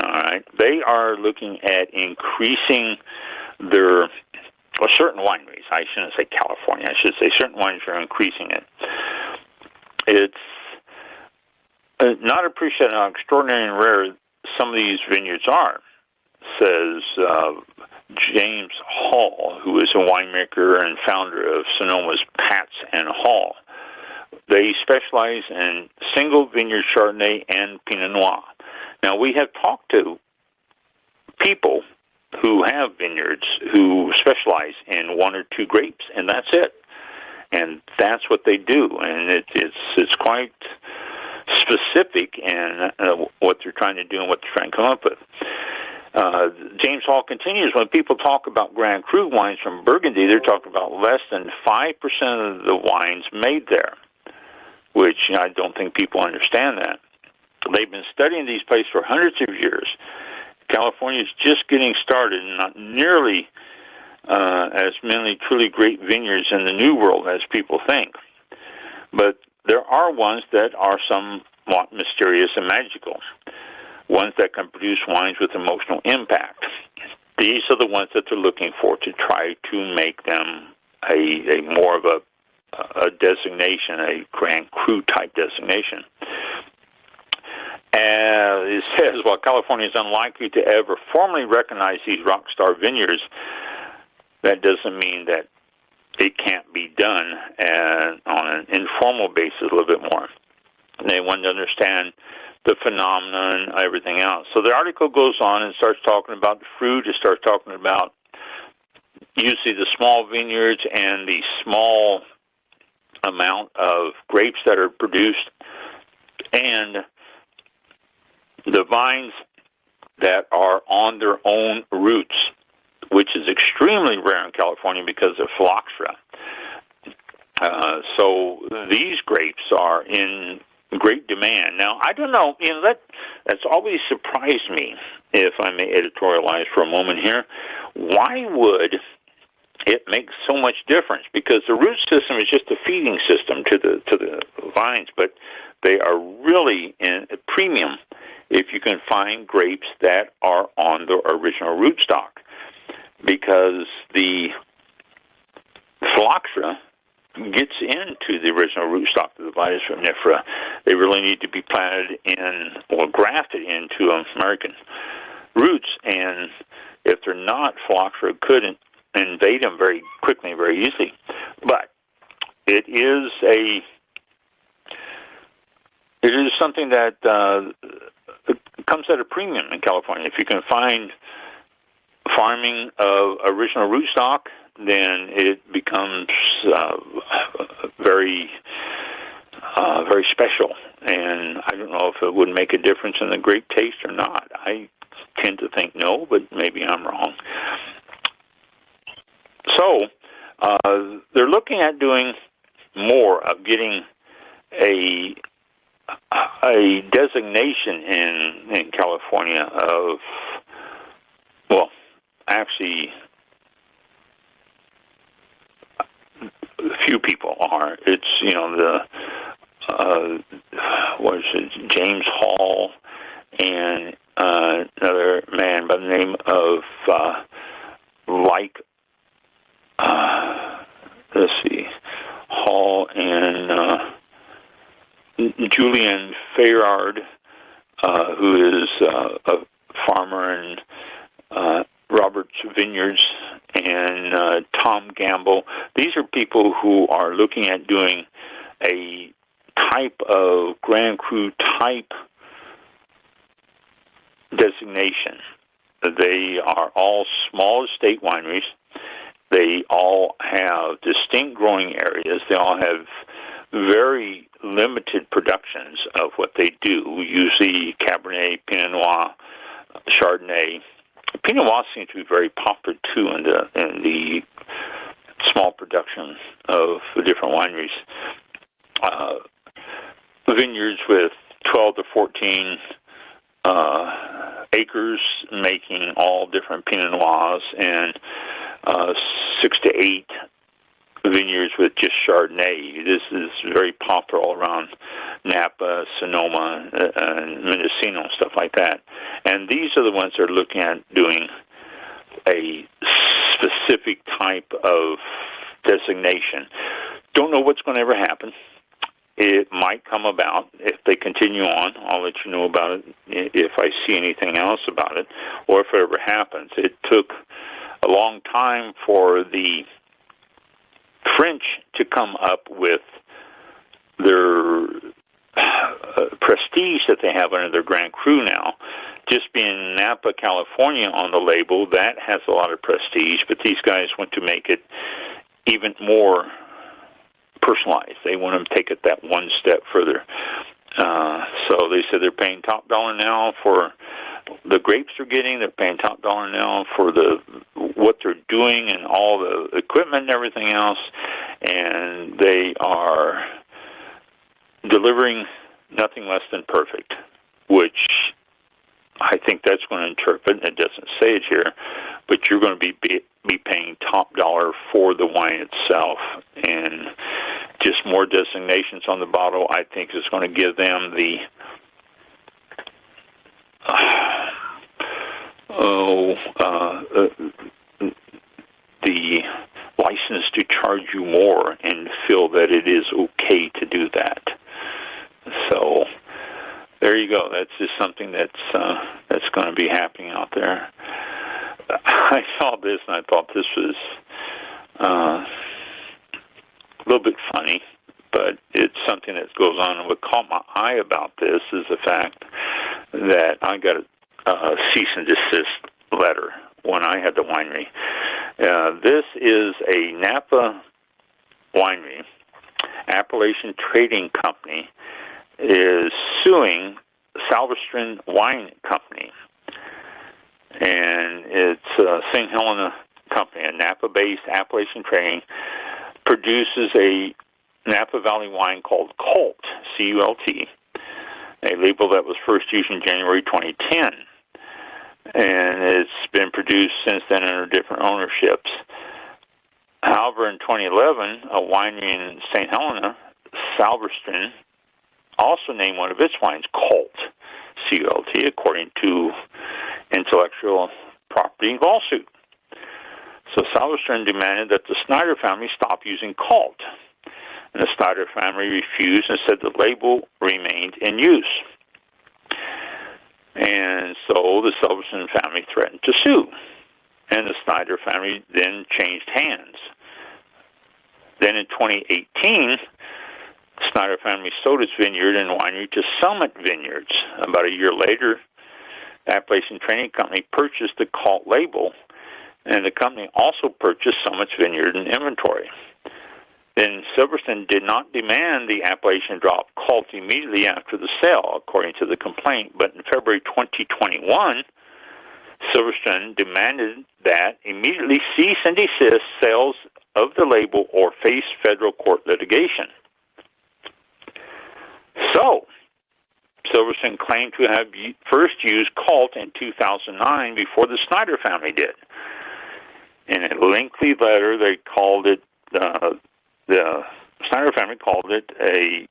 All right, they are looking at increasing their certain wineries. I shouldn't say California. I should say certain wineries are increasing it. It's not appreciated how extraordinary and rare some of these vineyards are, says James Hall, who is a winemaker and founder of Sonoma's Pats and Hall. They specialize in single vineyard Chardonnay and Pinot Noir. Now, we have talked to people who have vineyards who specialize in one or two grapes, and that's it. And that's what they do, and it's quite specific in what they're trying to do and what they're trying to come up with. James Hall continues, when people talk about Grand Cru wines from Burgundy, they're talking about less than 5% of the wines made there, which I don't think people understand that. They've been studying these places for hundreds of years. California is just getting started, and not nearly as many truly great vineyards in the New World as people think. But there are ones that are somewhat mysterious and magical, ones that can produce wines with emotional impact. These are the ones that they're looking for to try to make them a more of a designation, a Grand Cru type designation. It says, while California is unlikely to ever formally recognize these rock star vineyards, that doesn't mean that it can't be done on an informal basis a little bit more. And they want to understand the phenomenon and everything else. So the article goes on and starts talking about the fruit. It starts talking about usually the small vineyards and the small amount of grapes that are produced, and the vines that are on their own roots, which is extremely rare in California because of phylloxera. So these grapes are in great demand. Now, I don't know, that's always surprised me, if I may editorialize for a moment here. Why would it make so much difference? Because the root system is just a feeding system to the vines, but they are really in a premium if you can find grapes that are on the original rootstock, because the phylloxera gets into the original rootstock of the Vitis vinifera. They really need to be planted in or grafted into American roots, and if they're not, phylloxera could invade them very quickly, very easily. But it is something that comes at a premium in California. If you can find farming of original rootstock, then it becomes very special. And I don't know if it would make a difference in the grape taste or not. I tend to think no, but maybe I'm wrong. So they're looking at doing more of getting a designation in California of, well, actually, a few people are. It's, what is it, James Hall and who is a farmer in Robert's Vineyards, and Tom Gamble. These are people who are looking at doing a type of Grand Cru type designation. They are all small estate wineries. They all have distinct growing areas. They all have very limited productions of what they do, usually Cabernet, Pinot Noir, Chardonnay. Pinot Noir seems to be very popular, too, in the small production of the different wineries. Vineyards with 12 to 14 acres, making all different Pinot Noirs, and 6 to 8 vineyards with just Chardonnay. This is very popular all around Napa, Sonoma, and Mendocino, and stuff like that. And these are the ones that are looking at doing a specific type of designation. Don't know what's going to ever happen. It might come about if they continue on. I'll let you know about it if I see anything else about it, or if it ever happens. It took a long time for the French to come up with their prestige that they have under their Grand Cru now. Just being Napa, California on the label, that has a lot of prestige, but these guys want to make it even more personalized. They want to take it that one step further. So they said they're paying top dollar now for the grapes they're getting. They're paying top dollar now for what they're doing and all the equipment and everything else. And they are delivering nothing less than perfect, which I think that's going to interpret, and it doesn't say it here, but you're going to be paying top dollar for the wine itself. And just more designations on the bottle, I think, is going to give them the license to charge you more and feel that it is okay to do that. So there you go. That's just something that's going to be happening out there. I saw this and I thought this was a little bit funny, but it's something that goes on. And what caught my eye about this is the fact that I got a cease and desist letter when I had the winery. This is a Napa winery. Appalachian Trading Company is suing Salvestron Wine Company. And it's St. Helena Company, a Napa-based Appalachian Trading, produces a Napa Valley wine called Cult, C-U-L-T, a label that was first used in January 2010. And it's been produced since then under different ownerships. However, in 2011, a winery in St. Helena, Salvestron, also named one of its wines Cult, C-U-L-T, according to intellectual property lawsuit. So Salvestron demanded that the Snyder family stop using Cult. And the Snyder family refused and said the label remained in use. And so the Salvestron family threatened to sue. And the Snyder family then changed hands. Then in 2018, the Snyder family sold its vineyard and winery to Summit Vineyards. About a year later, the Appalachian Trading Company purchased the Cult label, and the company also purchased Summit's vineyard and inventory. Then Silverstone did not demand the Appalachian drop Cult immediately after the sale, according to the complaint, but in February 2021, Silverstone demanded that immediately cease and desist sales of the label or face federal court litigation. So, Silverstone claimed to have first used Cult in 2009 before the Snyder family did. In a lengthy letter, they called it, the Snyder family called it a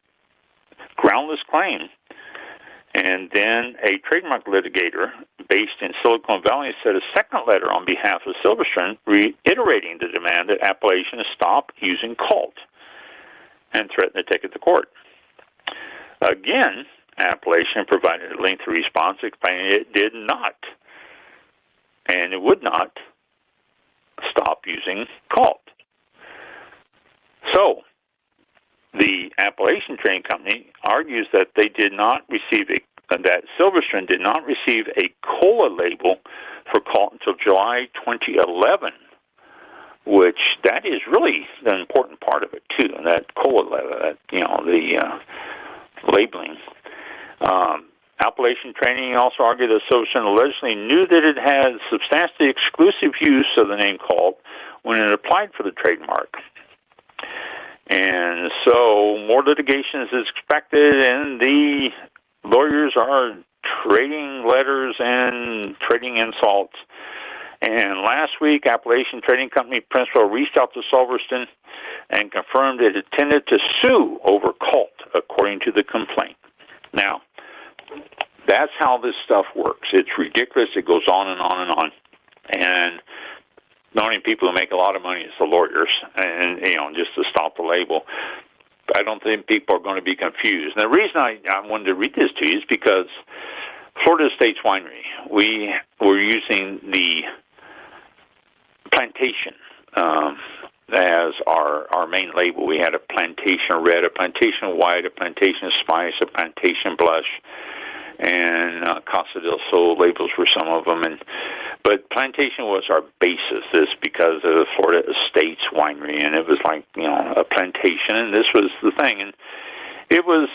groundless claim. And then a trademark litigator based in Silicon Valley sent a second letter on behalf of Silverstone reiterating the demand that Appalachian stop using Cult and threatened to take it to court. Again, Appellation provided a lengthy response explaining it did not, and it would not stop using Cult. So, the Appellation Trading Company argues that they did not receive that Silverstone did not receive a cola label for Cult until July 2011, which that is really the important part of it too. That cola level, the labeling. Appellation Trading also argued that Silverstone allegedly knew that it had substantially exclusive use of the name Cult when it applied for the trademark. And so more litigation is expected, and the lawyers are trading letters and trading insults. And last week, Appellation Trading Company principal reached out to Silverstone and confirmed it intended to sue over Cult, according to the complaint. Now, that's how this stuff works. It's ridiculous. It goes on and on and on. And the only people who make a lot of money is the lawyers, and just to stop the label. I don't think people are going to be confused. And the reason I wanted to read this to you is because Florida State's Winery, we were using the plantation as our main label. We had a plantation red, a plantation white, a plantation spice, a plantation blush, and Casa del Sol labels were some of them. But plantation was our basis. This because of the Florida Estates Winery, and it was like a plantation, and this was the thing. And it was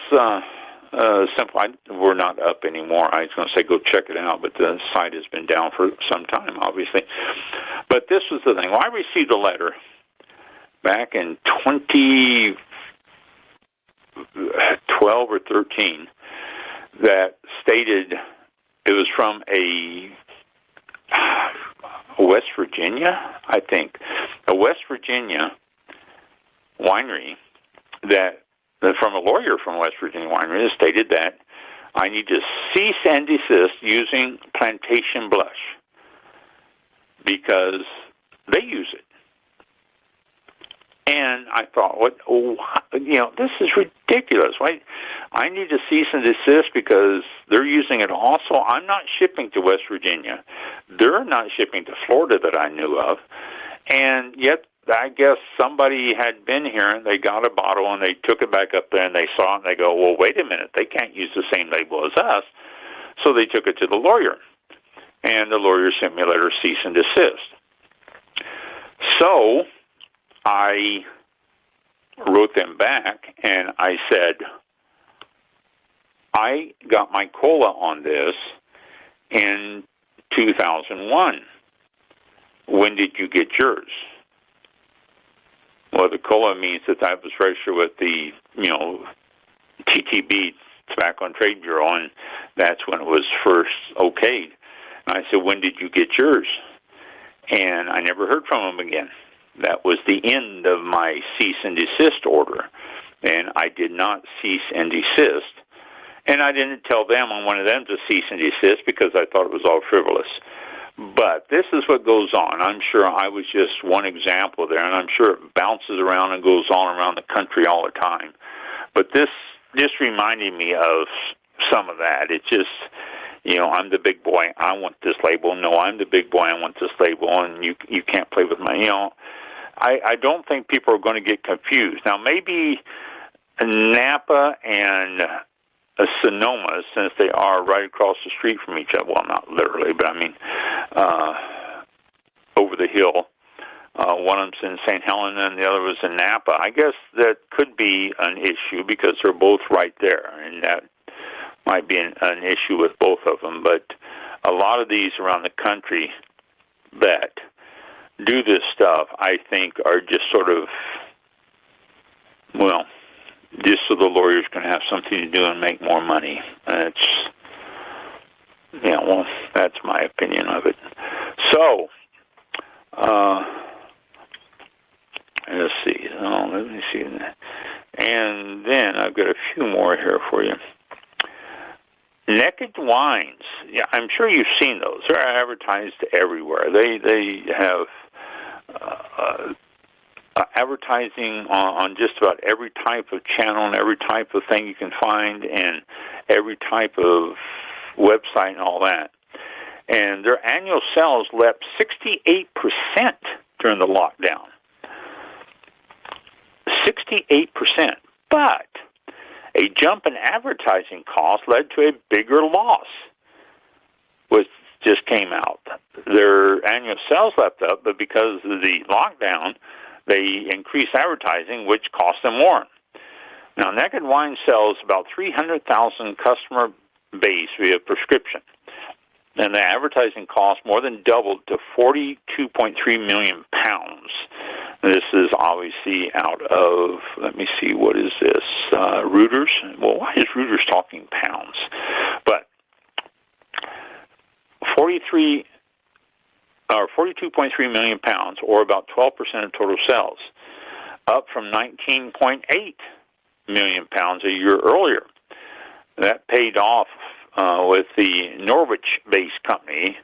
simple. We're not up anymore. I was going to say go check it out, but the site has been down for some time, obviously. But this was the thing. Well, I received a letter back in 2012 or 13 that stated it was from a West Virginia, I think, a West Virginia winery that from a lawyer from West Virginia winery that stated that I need to cease and desist using plantation blush because they use it. And I thought, this is ridiculous. Why? I need to cease and desist because they're using it also. I'm not shipping to West Virginia. They're not shipping to Florida that I knew of. And yet, I guess somebody had been here and they got a bottle and they took it back up there and they saw it and they go, well, wait a minute, they can't use the same label as us. So they took it to the lawyer. And the lawyer sent me a letter, cease and desist. So I wrote them back and I said, I got my cola on this in 2001. When did you get yours? Well, the cola means that I was registered with the, TTB, Tobacco and Trade Bureau, and that's when it was first okayed. And I said, when did you get yours? And I never heard from them again. That was the end of my cease and desist order. And I did not cease and desist. And I didn't tell them I wanted them to cease and desist because I thought it was all frivolous. But this is what goes on. I'm sure I was just one example there, and I'm sure it bounces around and goes on around the country all the time. But this just reminded me of some of that. It's just, I'm the big boy, I want this label. No, I'm the big boy, I want this label, and you can't play with my, I don't think people are going to get confused. Now, maybe Napa and Sonoma, since they are right across the street from each other, well, not literally, but I mean over the hill. One of them's in St. Helena and the other was in Napa. I guess that could be an issue because they're both right there, and that might be an issue with both of them. But a lot of these around the country that do this stuff, I think, are just sort of, just so the lawyers can have something to do and make more money. And that's my opinion of it. So, let's see. Let me see. And then I've got a few more here for you. Naked Wines. Yeah, I'm sure you've seen those. They're advertised everywhere. They have advertising on just about every type of channel and every type of thing you can find, and every type of website and all that. And their annual sales leapt 68% during the lockdown. 68%. But a jump in advertising costs led to a bigger loss, which just came out. Their annual sales leapt up, but because of the lockdown, they increased advertising, which cost them more. Now, Naked Wine sells about 300,000 customer base via prescription, and the advertising cost more than doubled to 42.3 million pounds. This is obviously out of, let me see, what is this? Reuters? Well, why is Reuters talking pounds? But 42.3 million pounds, or about 12% of total sales, up from 19.8 million pounds a year earlier. That paid off with the Norwich-based company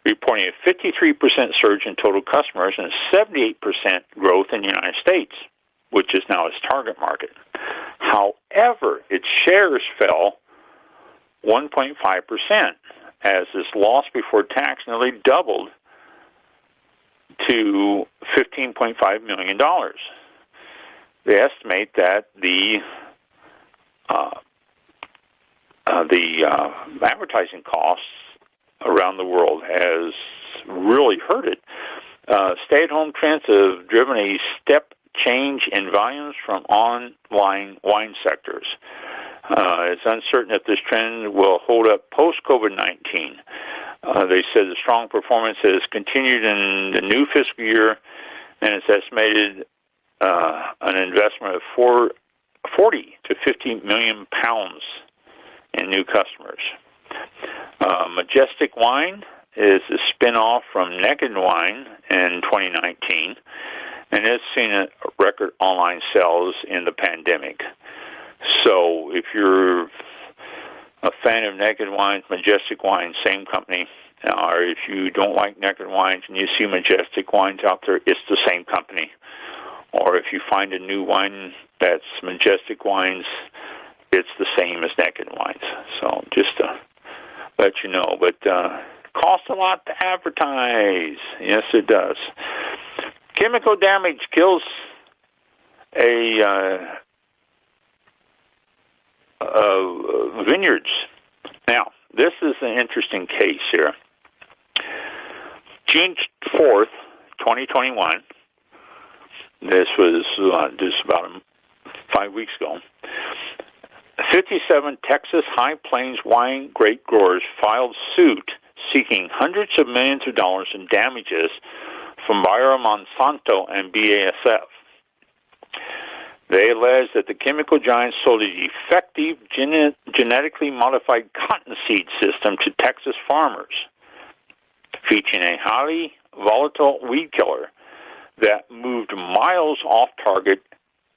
reporting a 53% surge in total customers and 78% growth in the United States, which is now its target market. However, its shares fell 1.5% as its loss before tax nearly doubled to $15.5 million. They estimate that the advertising costs around the world has really hurt it. Stay-at-home trends have driven a step change in volumes from online wine sectors. It's uncertain if this trend will hold up post-COVID-19. They said the strong performance has continued in the new fiscal year, and it's estimated an investment of 40 to 50 million pounds in new customers. Majestic Wine is a spin-off from Naked Wine in 2019, and it's seen a record online sales in the pandemic. So if you're a fan of Naked Wines, Majestic Wine, same company, or if you don't like Naked Wines and you see Majestic Wines out there, it's the same company. Or if you find a new wine that's Majestic Wines, it's the same as Naked Wines. So just to let you know. But costs a lot to advertise. Yes, it does. Chemical damage kills vineyards. Now, this is an interesting case here. June 4th, 2021, this was just about 5 weeks ago, 57 Texas High Plains wine grape growers filed suit seeking hundreds of millions of dollars in damages from Bayer Monsanto and BASF. They allege that the chemical giants sold a defective genetically modified cottonseed system to Texas farmers, featuring a highly volatile weed killer that moved miles off target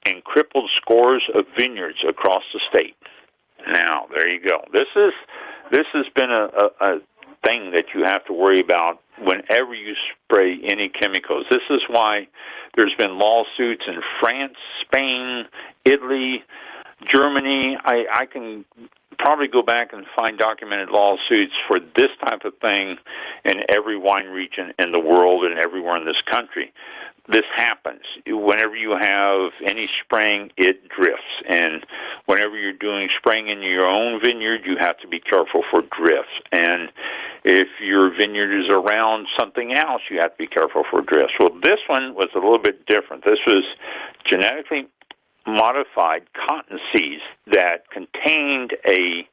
and crippled scores of vineyards across the state. Now, there you go. This has been a thing that you have to worry about whenever you spray any chemicals. This is why there's been lawsuits in France, Spain, Italy, Germany. I can probably go back and find documented lawsuits for this type of thing in every wine region in the world and everywhere in this country. This happens. Whenever you have any spraying, it drifts. And whenever you're doing spraying in your own vineyard, you have to be careful for drifts. And if your vineyard is around something else, you have to be careful for drifts. Well, this one was a little bit different. This was genetically modified cotton seeds that contained a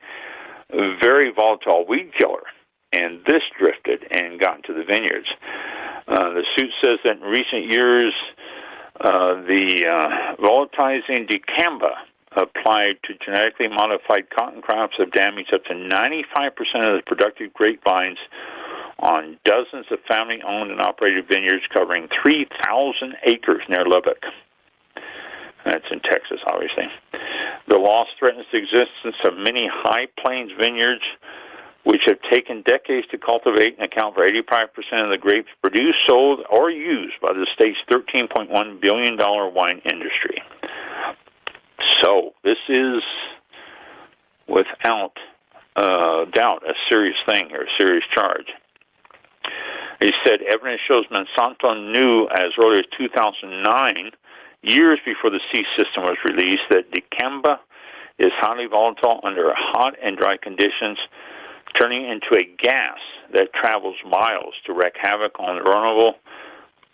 very volatile weed killer. And this drifted and got into the vineyards. The suit says that in recent years, the volatilizing dicamba applied to genetically modified cotton crops have damaged up to 95% of the productive grapevines on dozens of family-owned and operated vineyards covering 3,000 acres near Lubbock. That's in Texas, obviously. The loss threatens the existence of many high plains vineyards, which have taken decades to cultivate and account for 85% of the grapes produced, sold, or used by the state's $13.1 billion wine industry. So this is without doubt a serious thing or a serious charge. He said evidence shows Monsanto knew as early as 2009, years before the C system was released, that dicamba is highly volatile under hot and dry conditions, turning into a gas that travels miles to wreak havoc on vulnerable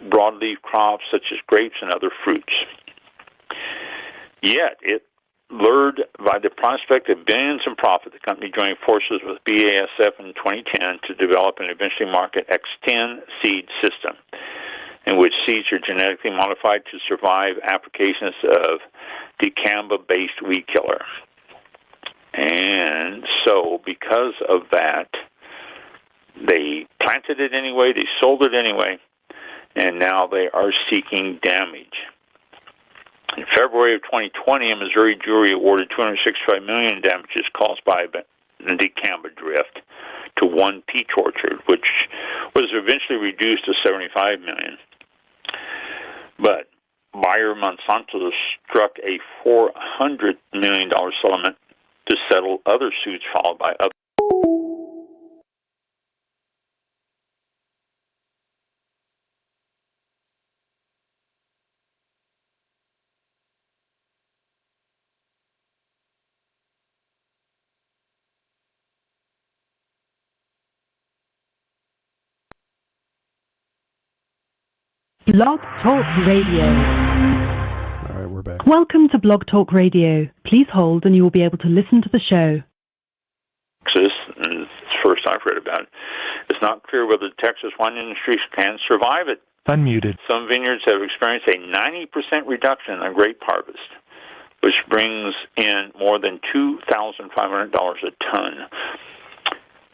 broadleaf crops such as grapes and other fruits. Yet, it lured by the prospect of billions in profit, the company joined forces with BASF in 2010 to develop and eventually market X10 seed system, in which seeds are genetically modified to survive applications of dicamba-based weed killer. And so, because of that, they planted it anyway, they sold it anyway, and now they are seeking damage. In February of 2020, a Missouri jury awarded $265 million in damages caused by the dicamba drift to one peach orchard, which was eventually reduced to $75 million. But buyer Monsanto struck a $400 million settlement to settle other suits followed by other. Blog Talk Radio. All right, we're back. Welcome to Blog Talk Radio. Please hold and you will be able to listen to the show. Texas, and it's the first I've read about it, it's not clear whether the Texas wine industry can survive it. Unmuted. Some vineyards have experienced a 90% reduction in their grape harvest, which brings in more than $2,500 a ton.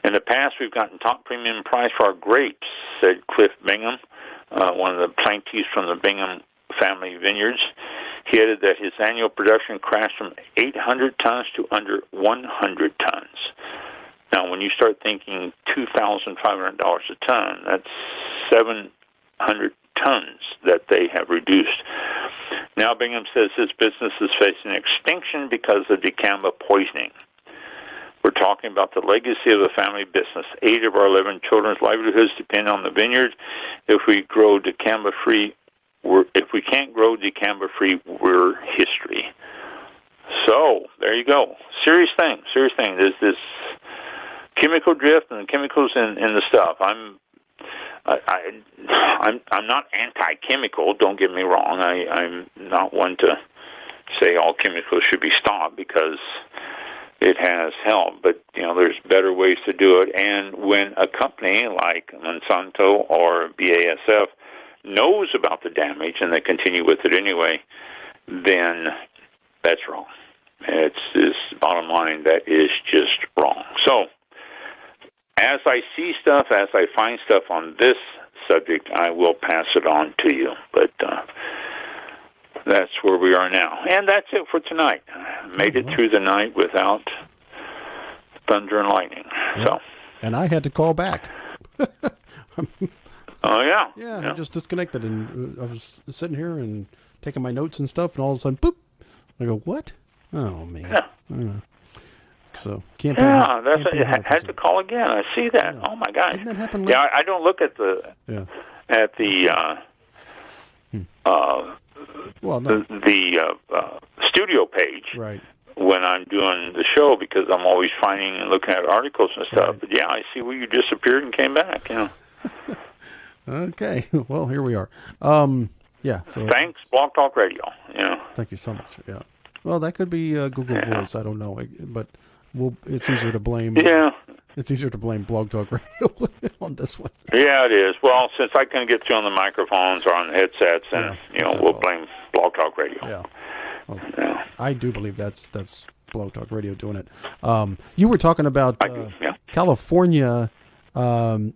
In the past, we've gotten top premium price for our grapes, said Cliff Bingham, one of the plaintiffs from the Bingham family vineyards. He added that his annual production crashed from 800 tons to under 100 tons. Now, when you start thinking $2,500 a ton, that's 700 tons that they have reduced. Now, Bingham says his business is facing extinction because of dicamba poisoning. We're talking about the legacy of the family business. 8 of our 11 children's livelihoods depend on the vineyard. If we grow dicamba-free, if we can't grow dicamba-free, we're history. So there you go. Serious thing. Serious thing. There's this chemical drift and the chemicals in the stuff. I'm not anti-chemical. Don't get me wrong. I'm not one to say all chemicals should be stopped because it has helped, but there's better ways to do it. And when a company like Monsanto or BASF knows about the damage and they continue with it anyway, then that's wrong. It's this bottom line that is just wrong. So, as I see stuff, as I find stuff on this subject, I will pass it on to you. But that's where we are now. And that's it for tonight. Made it through the night without thunder and lightning. Yeah. So, and I had to call back. Oh, yeah. Yeah, I just disconnected, and I was sitting here and taking my notes and stuff, and all of a sudden, boop! I go, what? Oh, man. Yeah. So, can't be had to call again. I see that. Yeah. Oh, my gosh. Didn't that happen Yeah, I don't look at the studio page. Right. When I'm doing the show because I'm always finding and looking at articles and stuff. Right. But yeah, I see where you disappeared and came back. Okay. Well, here we are. Yeah. So thanks, Blog Talk Radio. Thank you so much. Yeah. Well, that could be Google Voice. I don't know, but it's easier to blame. Yeah. It's easier to blame Blog Talk Radio on this one. Yeah, it is. Well, since I couldn't get through on the microphones or on the headsets, and we'll blame Blog Talk Radio. Yeah. Well, I do believe that's Blog Talk Radio doing it. You were talking about California, the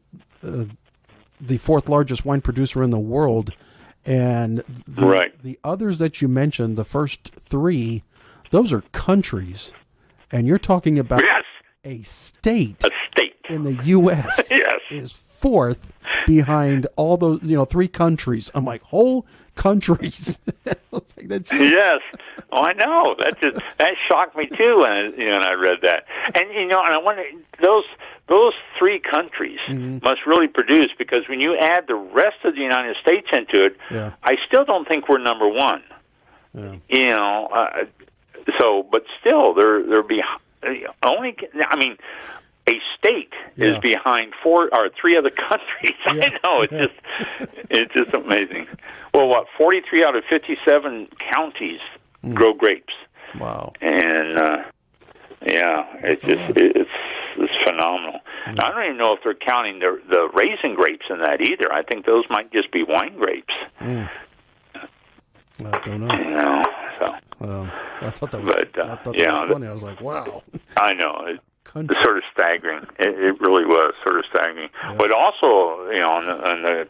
fourth largest wine producer in the world, and the others that you mentioned, the first 3, those are countries, and you're talking about a state in the U.S. is fourth behind all those 3 countries. I'm like, countries. I was like, that's Yes. Oh, I know. That shocked me too when I read that. And and I wonder those three countries must really produce, because when you add the rest of the United States into it, I still don't think we're number one. Yeah. But still, they're behind. Only, I mean, a state is behind three other countries. I know, it's just amazing. Well, 43 out of 57 counties grow grapes. Wow. And it's phenomenal. I don't even know if they're counting the raisin grapes in that either. I think those might just be wine grapes. I don't know. I thought that was funny. I was like, wow. I know. It's sort of staggering. It really was sort of staggering. Yeah. But also, on the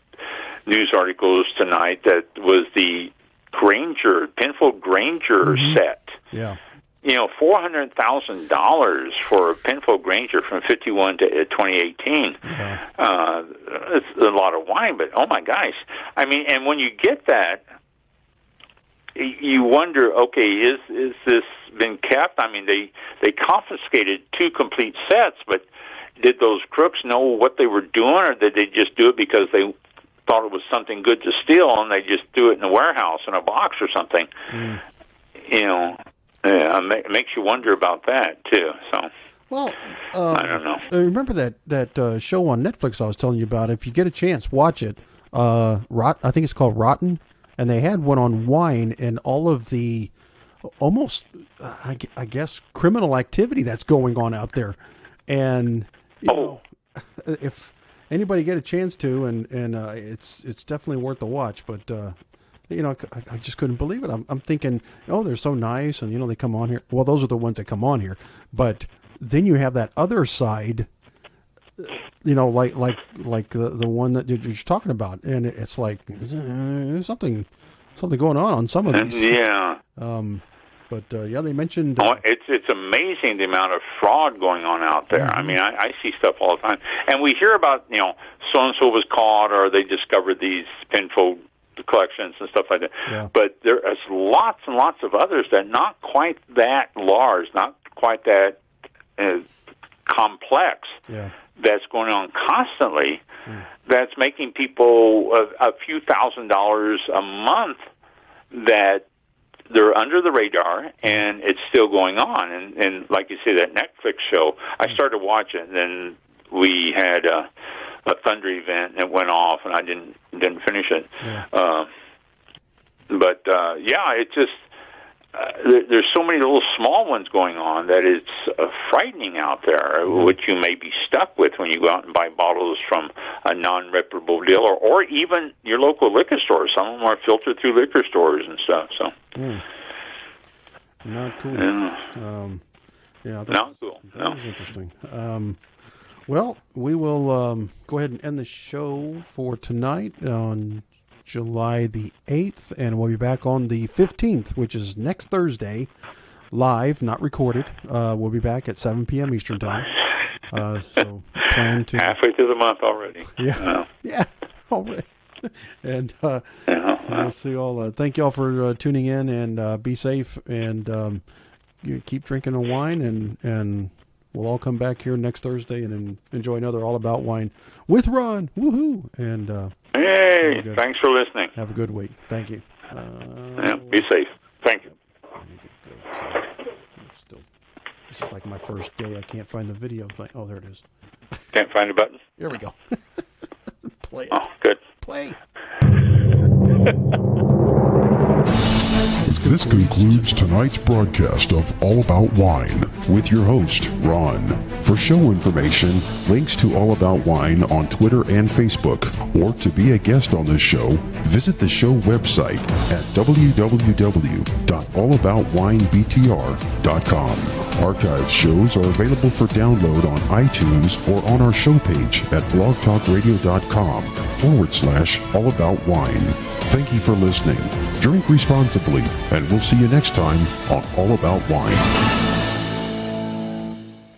news articles tonight, that was the Pinfold Granger set. Yeah. $400,000 for a Pinfold Granger from 51 to 2018. Yeah. It's a lot of wine, but oh my gosh. I mean, and when you get that, you wonder, okay, is this been kept? I mean, they confiscated 2 complete sets, but did those crooks know what they were doing, or did they just do it because they thought it was something good to steal, and they just do it in a warehouse in a box or something? It makes you wonder about that too. So, well, I don't know. Remember that show on Netflix I was telling you about? If you get a chance, watch it. I think it's called Rotten. And they had one on wine and all of the almost, I guess, criminal activity that's going on out there. And if anybody get a chance to, and it's definitely worth the watch. But I just couldn't believe it. I'm thinking, they're so nice, and they come on here. Well, those are the ones that come on here. But then you have that other side. Like the one that you're talking about, and it's like there's something going on some of these. Yeah. But they mentioned. It's amazing the amount of fraud going on out there. I mean, I see stuff all the time, and we hear about so and so was caught, or they discovered these Pinfold collections and stuff like that. Yeah. But there is lots and lots of others that not quite that large, not quite that complex. Yeah. That's going on constantly, that's making people a few $1,000s a month that they're under the radar, and it's still going on. And like you say, that Netflix show, I started watching, and then we had a thunder event, and it went off, and I didn't finish it. Yeah. It's just... there's so many little small ones going on that it's frightening out there, which you may be stuck with when you go out and buy bottles from a non-reputable dealer, or even your local liquor store. Some of them are filtered through liquor stores and stuff. So, not cool. Not cool. That was interesting. Well, we will go ahead and end the show for tonight on July the 8th, and we'll be back on the 15th, which is next Thursday, live, not recorded. We'll be back at 7 p.m. Eastern Time. So plan to... Halfway through the month already. Yeah, already. And we'll see you all. Thank you all for tuning in, and be safe, and you keep drinking the wine, and we'll all come back here next Thursday and enjoy another All About Wine with Ron. Woohoo! And hey, thanks for listening. Have a good week. Thank you. Be safe. Thank you. This is like my first day. I can't find the video thing. Oh, there it is. Can't find the button? Here we go. Play it. Oh, good. Play. This concludes tonight's broadcast of All About Wine with your host, Ron. For show information, links to All About Wine on Twitter and Facebook, or to be a guest on this show, visit the show website at www.allaboutwinebtr.com. Archived shows are available for download on iTunes or on our show page at blogtalkradio.com/allaboutwine. Thank you for listening. Drink responsibly, and we'll see you next time on All About Wine.